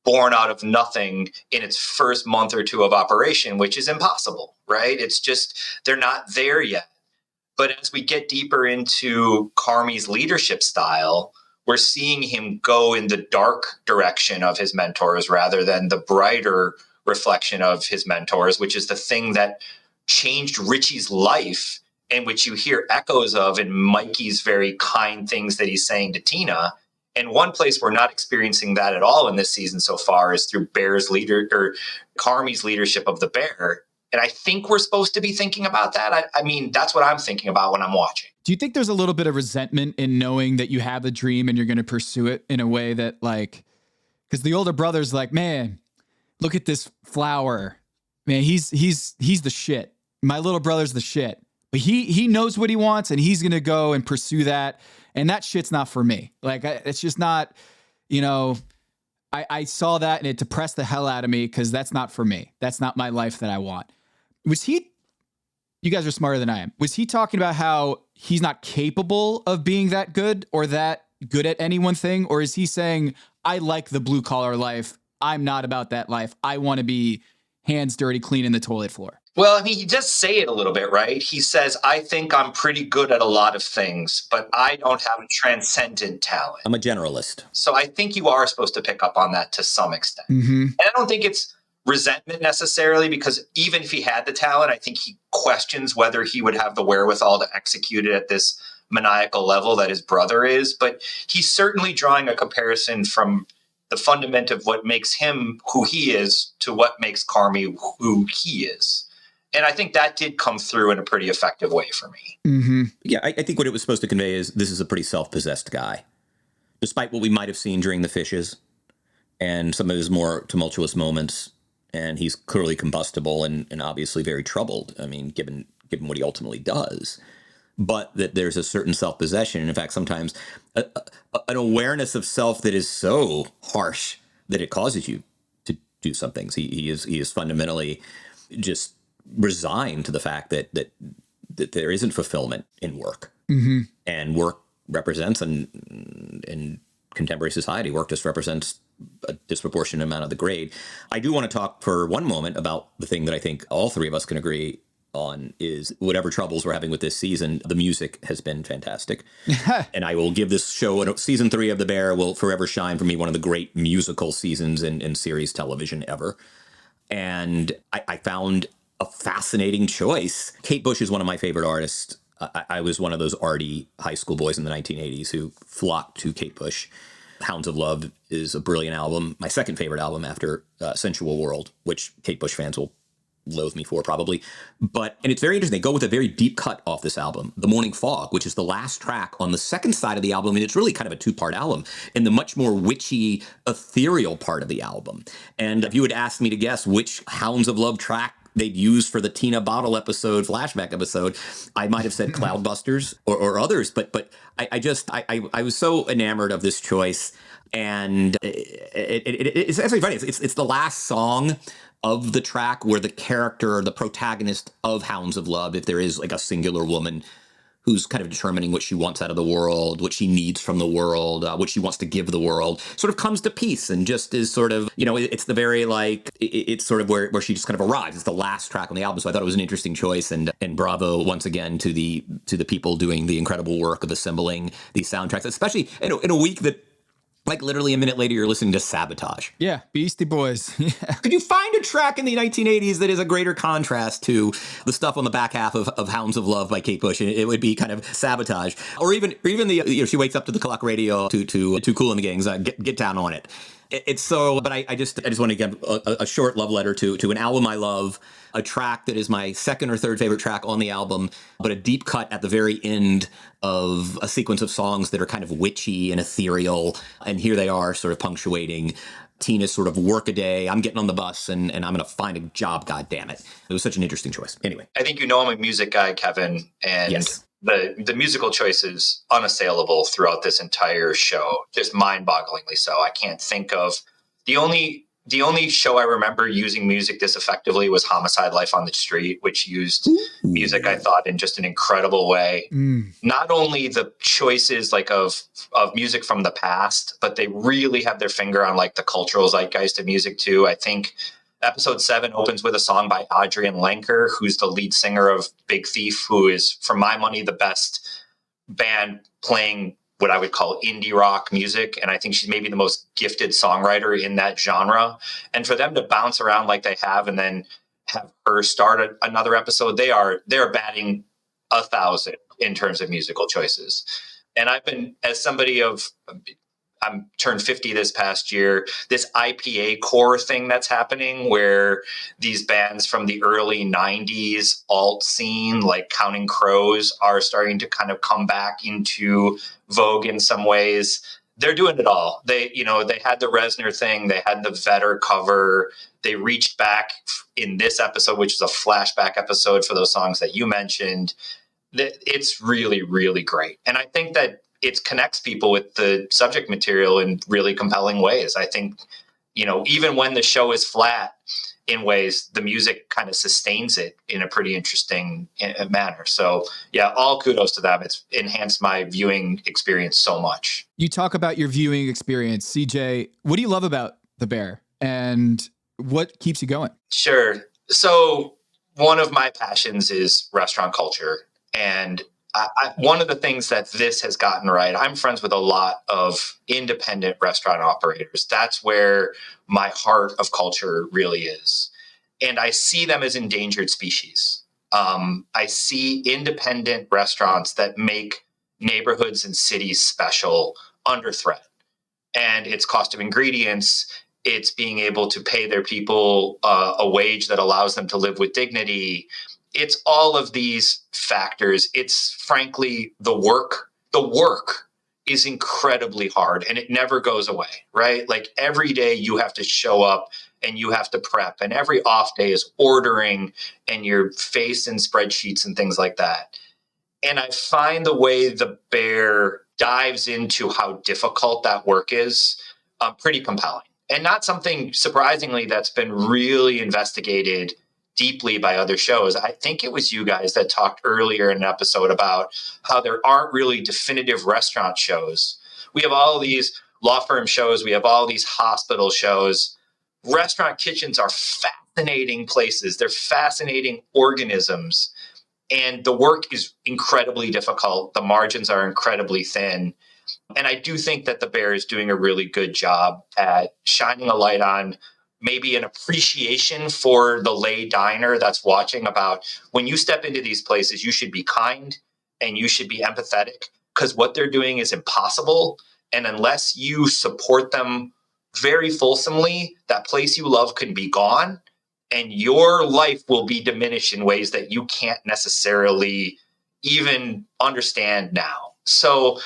born out of nothing in its first month or two of operation, which is impossible, right? It's just, they're not there yet. But as we get deeper into Carmy's leadership style, we're seeing him go in the dark direction of his mentors rather than the brighter reflection of his mentors, which is the thing that changed Richie's life, and which you hear echoes of in Mikey's very kind things that he's saying to Tina. And one place we're not experiencing that at all in this season so far is through Carmy's leadership of the Bear. And I think we're supposed to be thinking about that. That's what I'm thinking about when I'm watching. Do you think there's a little bit of resentment in knowing that you have a dream and you're going to pursue it in a way that, like, because the older brother's like, man, look at this flower. Man, he's the shit. My little brother's the shit. But he knows what he wants, and he's going to go and pursue that. And that shit's not for me. Like, it's just not, I saw that and it depressed the hell out of me because that's not for me. That's not my life that I want. You guys are smarter than I am. Was he talking about how he's not capable of being that good or that good at any one thing? Or is he saying, I like the blue collar life. I'm not about that life. I want to be hands dirty, cleaning the toilet floor. Well, he does say it a little bit, right? He says, I think I'm pretty good at a lot of things, but I don't have a transcendent talent. I'm a generalist. So I think you are supposed to pick up on that to some extent. Mm-hmm. And I don't think it's resentment necessarily, because even if he had the talent, I think he questions whether he would have the wherewithal to execute it at this maniacal level that his brother is, but he's certainly drawing a comparison from the fundament of what makes him who he is to what makes Carmy who he is. And I think that did come through in a pretty effective way for me. Mm-hmm. Yeah, I think what it was supposed to convey is this is a pretty self-possessed guy. Despite what we might have seen during The Fishes and some of his more tumultuous moments, and he's clearly combustible and obviously very troubled, I mean, given what he ultimately does. But that there's a certain self-possession, and in fact, sometimes an awareness of self that is so harsh that it causes you to do some things. He is fundamentally just resigned to the fact that there isn't fulfillment in work, mm-hmm. and work represents in contemporary society, work just represents a disproportionate amount of the grade. I do want to talk for one moment about the thing that I think all three of us can agree on is whatever troubles we're having with this season, the music has been fantastic. And I will give this show, season 3 of The Bear will forever shine for me, one of the great musical seasons in series television ever. And I found a fascinating choice. Kate Bush is one of my favorite artists. I was one of those arty high school boys in the 1980s who flocked to Kate Bush. Hounds of Love is a brilliant album. My second favorite album after Sensual World, which Kate Bush fans will loathe me for probably. And it's very interesting. They go with a very deep cut off this album, The Morning Fog, which is the last track on the second side of the album. And it's really kind of a 2-part album in the much more witchy, ethereal part of the album. And if you had asked me to guess which Hounds of Love track they'd use for the Tina Bottle episode, flashback episode, I might have said Cloudbusters or others. But I was so enamored of this choice. And it's actually funny. It's the last song of the track where the character, the protagonist of Hounds of Love, if there is like a singular woman who's kind of determining what she wants out of the world, what she needs from the world, what she wants to give the world, sort of comes to peace and just is sort of, it's the very it's sort of where she just kind of arrives. It's the last track on the album. So I thought it was an interesting choice, and bravo once again to the people doing the incredible work of assembling these soundtracks, especially in a week that, like, literally a minute later, you're listening to Sabotage. Yeah, Beastie Boys. Yeah. Could you find a track in the 1980s that is a greater contrast to the stuff on the back half of Hounds of Love by Kate Bush? It would be kind of Sabotage. Or even the, she wakes up to the clock radio to Too Cool and the Gang's Get Down on It. It's so, but I just want to give a short love letter to an album I love, a track that is my second or third favorite track on the album, but a deep cut at the very end of a sequence of songs that are kind of witchy and ethereal. And here they are sort of punctuating Tina's sort of work a day. I'm getting on the bus and I'm going to find a job, goddammit. It was such an interesting choice. Anyway. I think I'm a music guy, Kevin, and yes. The musical choice is unassailable throughout this entire show, just mind-bogglingly so. I can't think of the only show I remember using music this effectively was Homicide: Life on the Street, which used music, I thought, in just an incredible way. Not only the choices of music from the past, but they really have their finger on the cultural zeitgeist of music too. I think episode 7 opens with a song by Adrian Lenker, who's the lead singer of Big Thief, who is, for my money, the best band playing what I would call indie rock music. And I think she's maybe the most gifted songwriter in that genre. And for them to bounce around like they have and then have her start another episode, they're batting 1,000 in terms of musical choices. And I've been, as somebody I'm turned 50 this past year, this IPA core thing that's happening where these bands from the early 90s alt scene, like Counting Crows, are starting to kind of come back into vogue in some ways. They're doing it all. They had the Reznor thing. They had the Vedder cover. They reached back in this episode, which is a flashback episode for those songs that you mentioned. It's really, really great. And I think that it connects people with the subject material in really compelling ways. I think, even when the show is flat in ways, the music kind of sustains it in a pretty interesting manner. So yeah, all kudos to them. It's enhanced my viewing experience so much. You talk about your viewing experience, CJ. What do you love about The Bear and what keeps you going? Sure. So one of my passions is restaurant culture. And one of the things that this has gotten right, I'm friends with a lot of independent restaurant operators. That's where my heart of culture really is. And I see them as endangered species. I see independent restaurants that make neighborhoods and cities special under threat. And it's cost of ingredients. It's being able to pay their people a wage that allows them to live with dignity. It's all of these factors. It's frankly the work. The work is incredibly hard and it never goes away, right? Like every day you have to show up and you have to prep, and every off day is ordering and you're facing spreadsheets and things like that. And I find the way the Bear dives into how difficult that work is pretty compelling, and not something surprisingly that's been really investigated deeply by other shows. I think it was you guys that talked earlier in an episode about how there aren't really definitive restaurant shows. We have all these law firm shows. We have all these hospital shows. Restaurant kitchens are fascinating places. They're fascinating organisms. And the work is incredibly difficult. The margins are incredibly thin. And I do think that the Bear is doing a really good job at shining a light on maybe an appreciation for the lay diner that's watching about when you step into these places, you should be kind and you should be empathetic because what they're doing is impossible. And unless you support them very fulsomely, that place you love can be gone and your life will be diminished in ways that you can't necessarily even understand now. So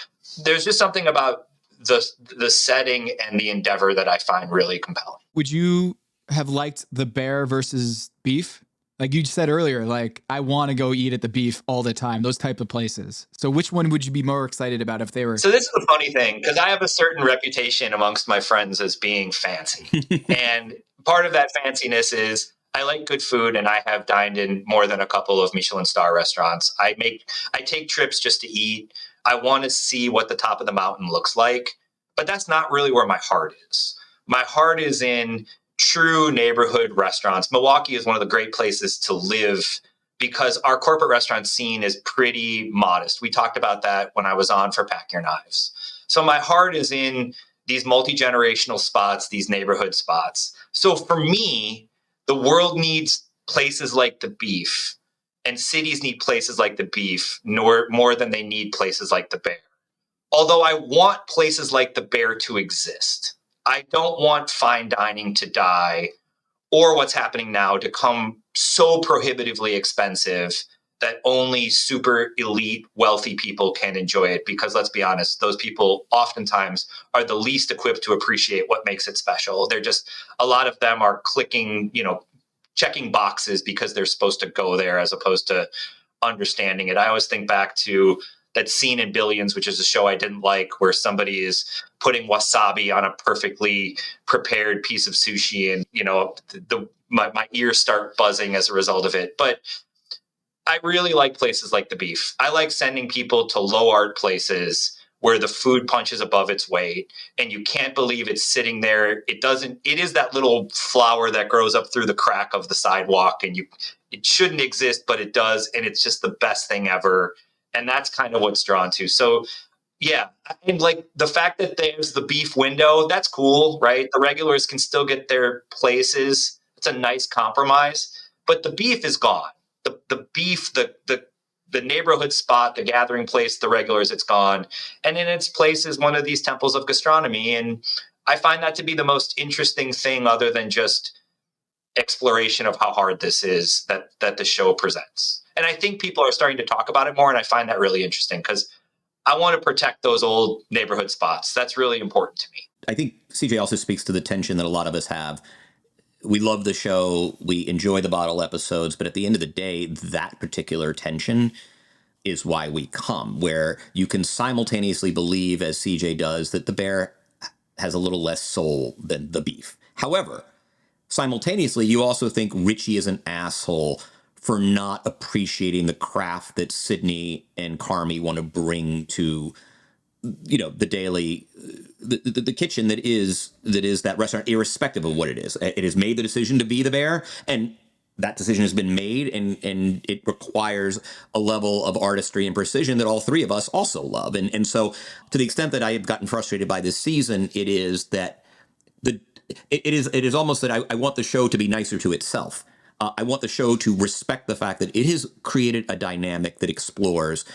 there's just something about the setting and the endeavor that I find really compelling. Would you have liked the Bear versus Beef? Like you said earlier, like I want to go eat at the Beef all the time, those type of places. So which one would you be more excited about if they were? So this is the funny thing, because I have a certain reputation amongst my friends as being fancy. And part of that fanciness is I like good food and I have dined in more than a couple of Michelin star restaurants. I take trips just to eat. I want to see what the top of the mountain looks like, but that's not really where my heart is. My heart is in true neighborhood restaurants. Milwaukee is one of the great places to live because our corporate restaurant scene is pretty modest. We talked about that when I was on for Pack Your Knives. So my heart is in these multi-generational spots, these neighborhood spots. So for me, the world needs places like the Beef, and cities need places like the Beef more than they need places like the Bear. Although I want places like the Bear to exist. I don't want fine dining to die or what's happening now to come so prohibitively expensive that only super elite wealthy people can enjoy it. Because let's be honest, those people oftentimes are the least equipped to appreciate what makes it special. They're just, a lot of them are clicking, checking boxes because they're supposed to go there as opposed to understanding it. I always think back to that scene in Billions, which is a show I didn't like, where somebody is putting wasabi on a perfectly prepared piece of sushi and, my ears start buzzing as a result of it. But I really like places like the Beef. I like sending people to low art places where the food punches above its weight and you can't believe it's sitting there. It is that little flower that grows up through the crack of the sidewalk and it shouldn't exist, but it does. And it's just the best thing ever. And that's kind of what's drawn to. So yeah, and like the fact that there's the Beef window, that's cool, right? The regulars can still get their places. It's a nice compromise, but the Beef is gone. The Beef, the neighborhood spot, the gathering place, the regulars, it's gone. And in its place is one of these temples of gastronomy. And I find that to be the most interesting thing other than just exploration of how hard this is that the show presents. And I think people are starting to talk about it more. And I find that really interesting because I want to protect those old neighborhood spots. That's really important to me. I think CJ also speaks to the tension that a lot of us have. We love the show. We enjoy the bottle episodes. But at the end of the day, that particular tension is why we come, where you can simultaneously believe, as CJ does, that the Bear has a little less soul than the Beef. However, simultaneously, you also think Richie is an asshole for not appreciating the craft that Sydney and Carmy want to bring to, the daily, the kitchen that is that restaurant, irrespective of what it is. It has made the decision to be the Bear, and that decision has been made, and it requires a level of artistry and precision that all three of us also love. And so to the extent that I have gotten frustrated by this season, it is that it is almost that I want the show to be nicer to itself. I want the show to respect the fact that it has created a dynamic that explores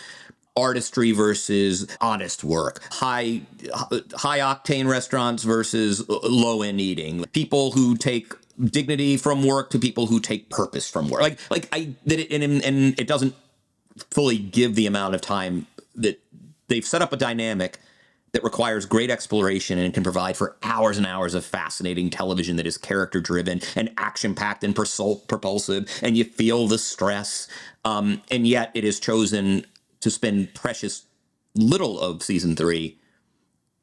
artistry versus honest work, high octane restaurants versus low end eating, people who take dignity from work to people who take purpose from work. And it doesn't fully give the amount of time that they've set up a dynamic that requires great exploration and can provide for hours and hours of fascinating television that is character driven and action packed and propulsive, and you feel the stress. And yet it is chosen to spend precious little of season 3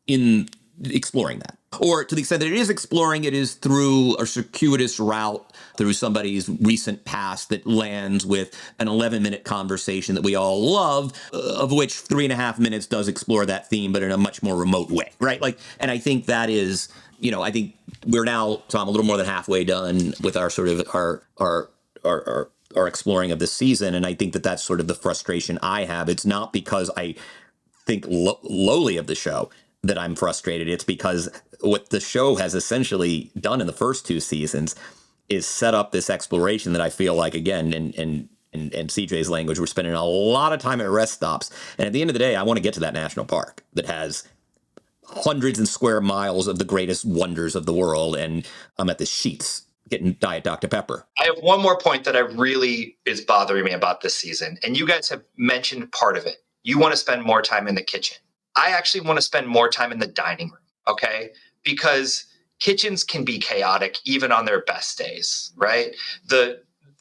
in exploring that. Or to the extent that it is exploring, it is through a circuitous route through somebody's recent past that lands with an 11-minute conversation that we all love, of which 3.5 minutes does explore that theme, but in a much more remote way, right? And I think that is, I think we're now, Tom, a little more than halfway done with our sort of our exploring of this season, and I think that that's sort of the frustration I have. It's not because I think lowly of the show that I'm frustrated. It's because what the show has essentially done in the first 2 seasons is set up this exploration that I feel like, again, in CJ's language, we're spending a lot of time at rest stops. And at the end of the day, I want to get to that national park that has hundreds of square miles of the greatest wonders of the world. And I'm at the Sheets getting Diet Dr. Pepper. I have one more point that I really is bothering me about this season. And you guys have mentioned part of it. You want to spend more time in the kitchen. I actually want to spend more time in the dining room, okay? Because kitchens can be chaotic even on their best days, right?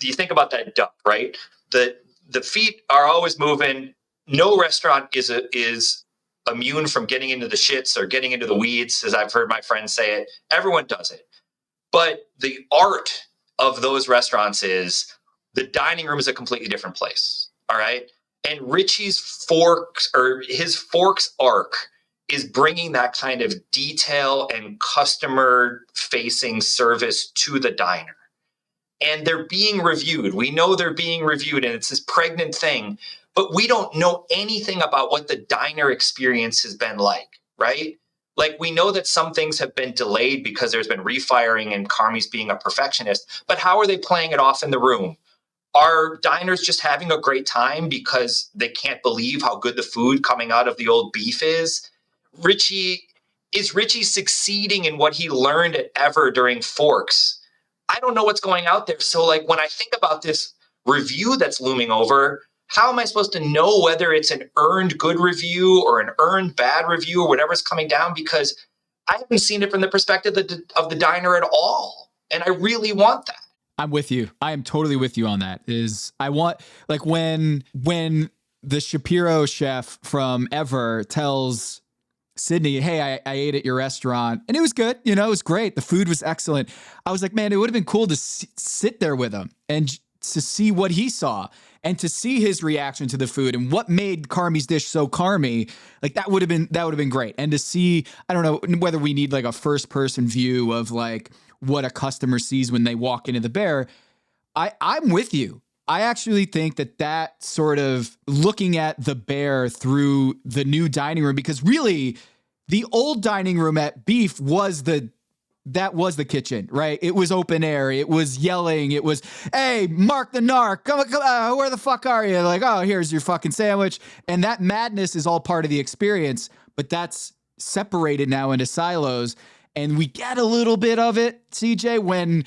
You think about that duck, right? The feet are always moving. No restaurant is immune from getting into the shits or getting into the weeds, as I've heard my friends say it. Everyone does it. But the art of those restaurants is the dining room is a completely different place, all right? And Richie's forks arc is bringing that kind of detail and customer facing service to the diner. And they're being reviewed. We know they're being reviewed, and it's this pregnant thing, but we don't know anything about what the diner experience has been like, right? Like, we know that some things have been delayed because there's been refiring and Carmi's being a perfectionist, but how are they playing it off in the room? Are diners just having a great time because they can't believe how good the food coming out of the old beef is? Is Richie succeeding in what he learned at Ever during Forks? I don't know what's going out there. So when I think about this review that's looming over, how am I supposed to know whether it's an earned good review or an earned bad review or whatever's coming down? Because I haven't seen it from the perspective of the diner at all. And I really want that. I'm with you. I am totally with you on that. I want, when the Shapiro chef from Ever tells Sydney, hey, I ate at your restaurant and it was good. It was great. The food was excellent. I was like, man, it would have been cool to sit there with him and to see what he saw and to see his reaction to the food and what made Carmi's dish so Carmi. That would have been great. And to see, I don't know whether we need a first person view of what a customer sees when they walk into the Bear. I'm with you. I actually think that sort of looking at the Bear through the new dining room, because really the old dining room at Beef was the kitchen, right? It was open air. It was yelling. It was, hey, Mark the Narc, come on, where the fuck are you? Oh, here's your fucking sandwich. And that madness is all part of the experience, but that's separated now into silos. And we get a little bit of it, CJ, when,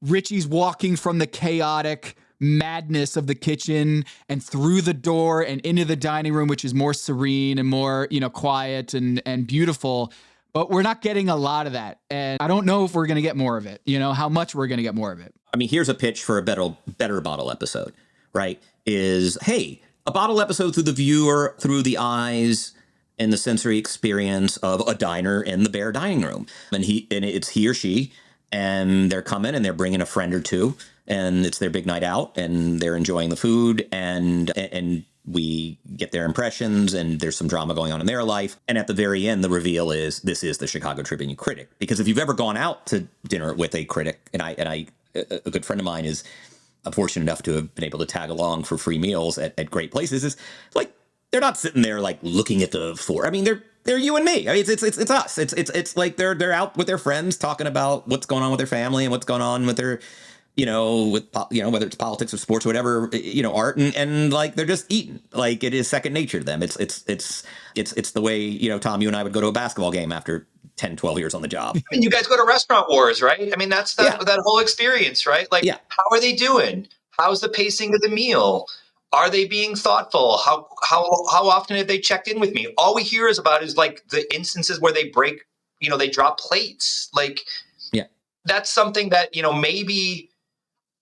Richie's walking from the chaotic madness of the kitchen and through the door and into the dining room, which is more serene and more, quiet and beautiful. But we're not getting a lot of that. And I don't know if we're going to get more of it, how much we're going to get more of it. I mean, here's a pitch for a better bottle episode, right? Is, hey, a bottle episode through the viewer, through the eyes and the sensory experience of a diner in the Bear dining room. And it's he or she, and they're coming and they're bringing a friend or two, and it's their big night out and they're enjoying the food, and we get their impressions, and there's some drama going on in their life. And at the very end, the reveal is this is the Chicago Tribune critic. Because if you've ever gone out to dinner with a critic, and a good friend of mine is fortunate enough to have been able to tag along for free meals at great places, is they're not sitting there looking at the floor. I mean, they're you and me. I mean, it's us. It's like they're out with their friends talking about what's going on with their family and what's going on with their with whether it's politics or sports or whatever, art, and like they're just eating. Like it is second nature to them. It's the way, Tom, you and I would go to a basketball game after 10, 12 years on the job. And you guys go to Restaurant Wars, right? I mean, that's that whole experience, right? Like, how are they doing? How's the pacing of the meal? Are they being thoughtful? How often have they checked in with me? All we hear is about is like the instances where they break, they drop plates. Like, that's something that, maybe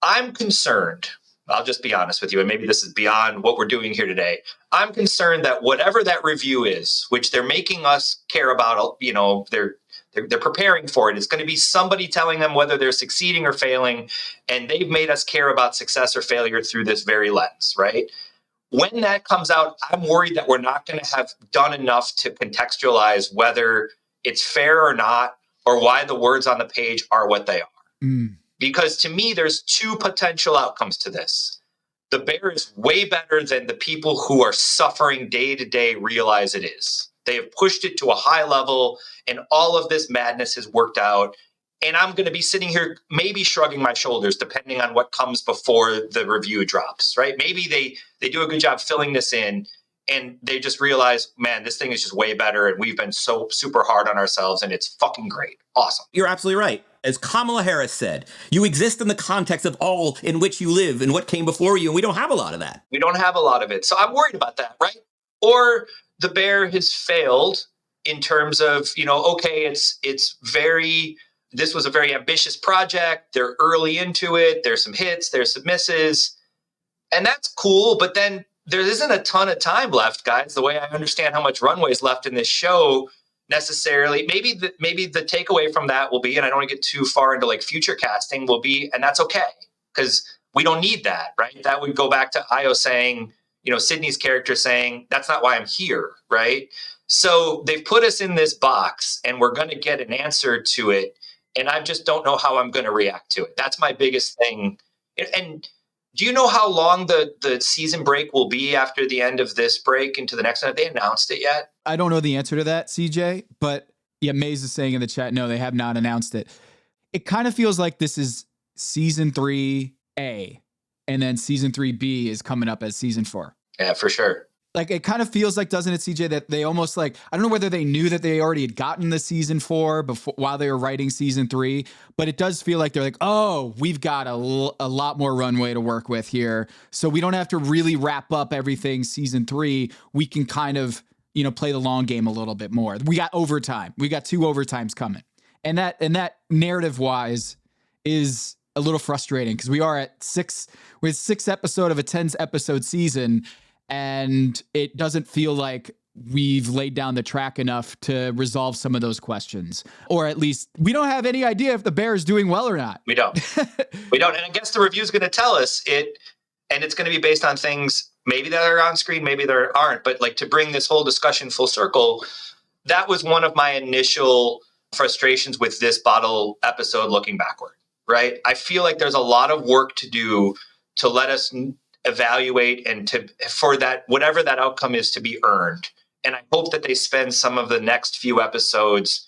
I'm concerned. I'll just be honest with you. And maybe this is beyond what we're doing here today. I'm concerned that whatever that review is, which they're making us care about, they're preparing for it. It's going to be somebody telling them whether they're succeeding or failing. And they've made us care about success or failure through this very lens, right? When that comes out, I'm worried that we're not going to have done enough to contextualize whether it's fair or not, or why the words on the page are what they are. Because to me, there's two potential outcomes to this. The Bear is way better than the people who are suffering day to day realize it is. They have pushed it to a high level, and all of this madness has worked out. And I'm going to be sitting here maybe shrugging my shoulders, depending on what comes before the review drops, right? Maybe they do a good job filling this in, and they just realize, man, this thing is just way better, and we've been so super hard on ourselves, and it's fucking great. Awesome. You're absolutely right. As Kamala Harris said, you exist in the context of all in which you live and what came before you, and we don't have a lot of that. We don't have a lot of it. So I'm worried about that, right? Or the Bear has failed in terms of, this was a very ambitious project. They're early into it. There's some hits, there's some misses, and that's cool. But then there isn't a ton of time left, guys, the way I understand how much runway is left in this show necessarily. Maybe the takeaway from that will be, and I don't want to get too far into like future casting, will be, and that's okay, because we don't need that, right? That would go back to Ayo saying, Sydney's character saying, that's not why I'm here, right? So they've put us in this box, and we're going to get an answer to it, and I just don't know how I'm going to react to it. That's my biggest thing. And do you know how long the season break will be after the end of this break into the next one? Have they announced it yet? I don't know the answer to that, CJ, but Maze is saying in the chat, no, they have not announced it. It kind of feels like this is season 3A, and then season 3B is coming up as season 4. Yeah, for sure. Like, it kind of feels like, doesn't it, CJ, that they almost like, I don't know whether they knew that they already had gotten the season 4 before while they were writing season 3, but it does feel like they're like, oh, we've got a lot more runway to work with here. So we don't have to really wrap up everything season 3. We can kind of, play the long game a little bit more. We got overtime. We got 2 overtimes coming. And that narrative wise is a little frustrating, because we're at 6 episode of a 10 episode season, and it doesn't feel like we've laid down the track enough to resolve some of those questions. Or at least we don't have any idea if the Bear is doing well or not. We don't. We don't. And I guess the review is going to tell us it, and it's going to be based on things maybe that are on screen, maybe there aren't. But like, to bring this whole discussion full circle, that was one of my initial frustrations with this bottle episode looking backward, right? I feel like there's a lot of work to do to let us evaluate and for that, whatever that outcome is, to be earned. And I hope that they spend some of the next few episodes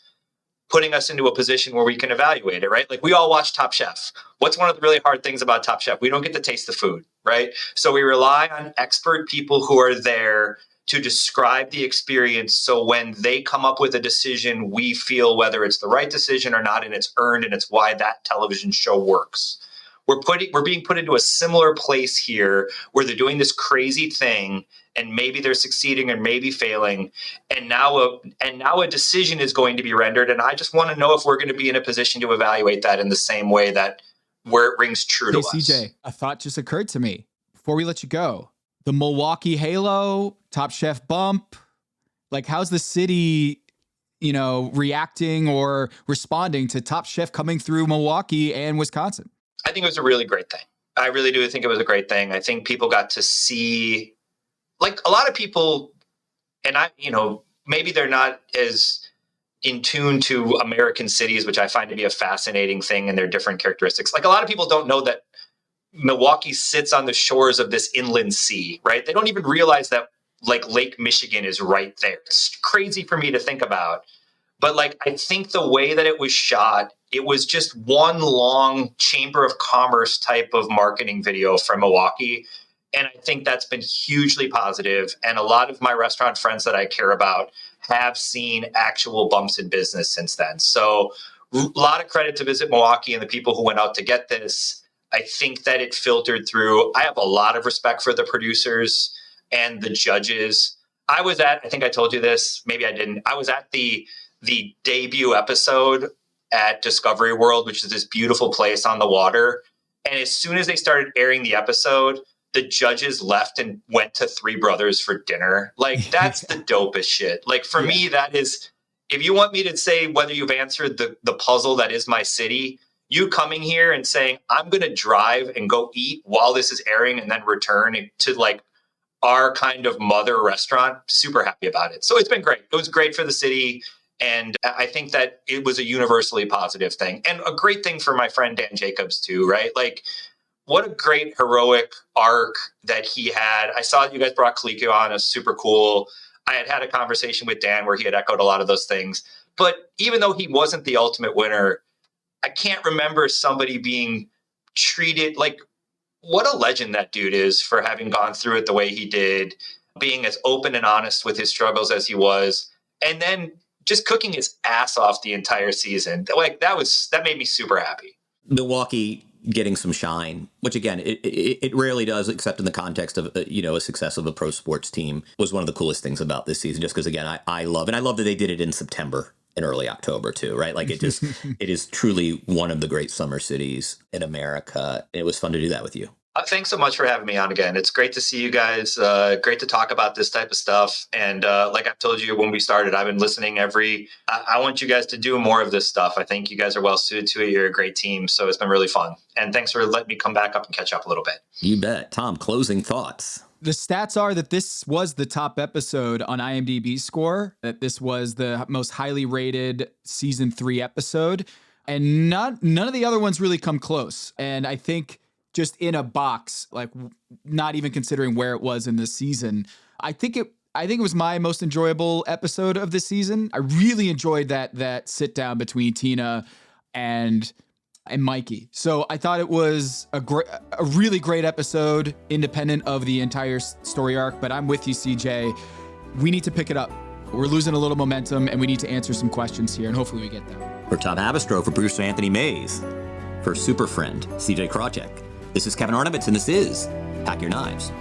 putting us into a position where we can evaluate it, right? Like, we all watch Top Chef. What's one of the really hard things about Top Chef? We don't get to taste the food, right? So we rely on expert people who are there to describe the experience. So when they come up with a decision, we feel whether it's the right decision or not, and it's earned, and it's why that television show works. We're being put into a similar place here, where they're doing this crazy thing, and maybe they're succeeding and maybe failing, and now a decision is going to be rendered. And I just want to know if we're going to be in a position to evaluate that in the same way that where it rings true to us. CJ, a thought just occurred to me before we let you go. The Milwaukee Halo, Top Chef bump, like, how's the city, reacting or responding to Top Chef coming through Milwaukee and Wisconsin? I think it was a really great thing. I really do think it was a great thing. I think people got to see, like, a lot of people, and maybe they're not as in tune to American cities, which I find to be a fascinating thing, and their different characteristics. Like, a lot of people don't know that Milwaukee sits on the shores of this inland sea, right? They don't even realize that, like, Lake Michigan is right there. It's crazy for me to think about. But, like, I think the way that it was shot It was just one long Chamber of Commerce type of marketing video from Milwaukee. And I think that's been hugely positive. And a lot of my restaurant friends that I care about have seen actual bumps in business since then. So a lot of credit to Visit Milwaukee and the people who went out to get this. I think that it filtered through. I have a lot of respect for the producers and the judges. I think I told you this, maybe I didn't. I was at the debut episode at Discovery World, which is this beautiful place on the water. And as soon as they started airing the episode, the judges left and went to Three Brothers for dinner. Like, that's the dopest shit. Like, for me, that is, if you want me to say whether you've answered the puzzle that is my city, you coming here and saying, I'm going to drive and go eat while this is airing and then return to like our kind of mother restaurant, super happy about it. So it's been great. It was great for the city. And I think that it was a universally positive thing, and a great thing for my friend Dan Jacobs too, right? Like, what a great heroic arc that he had. I saw that you guys brought Colicchio on. It was super cool. I had a conversation with Dan where he had echoed a lot of those things. But even though he wasn't the ultimate winner, I can't remember somebody being treated like, what a legend that dude is for having gone through it the way he did, being as open and honest with his struggles as he was, and then just cooking his ass off the entire season. Like, that made me super happy. Milwaukee getting some shine, which again, it rarely does, except in the context of, a success of a pro sports team, was one of the coolest things about this season, just because, again, I love that they did it in September and early October too, right? Like, it is truly one of the great summer cities in America. It was fun to do that with you. Thanks so much for having me on again. It's great to see you guys. Great to talk about this type of stuff. And like I've told you when we started, I've been listening I want you guys to do more of this stuff. I think you guys are well suited to it. You're a great team. So it's been really fun. And thanks for letting me come back up and catch up a little bit. You bet. Tom, closing thoughts. The stats are that this was the top episode on IMDb score, that this was the most highly rated season 3 episode. And none of the other ones really come close. And I think just in a box, like not even considering where it was in the season, I think it was my most enjoyable episode of the season. I really enjoyed that sit down between Tina and Mikey. So I thought it was a really great episode, independent of the entire story arc. But I'm with you, CJ. We need to pick it up. We're losing a little momentum, and we need to answer some questions here, and hopefully we get them. For Tom Havastro, for producer Anthony Mays, for super friend CJ Krawczyk, this is Kevin Arnovitz, and this is Pack Your Knives.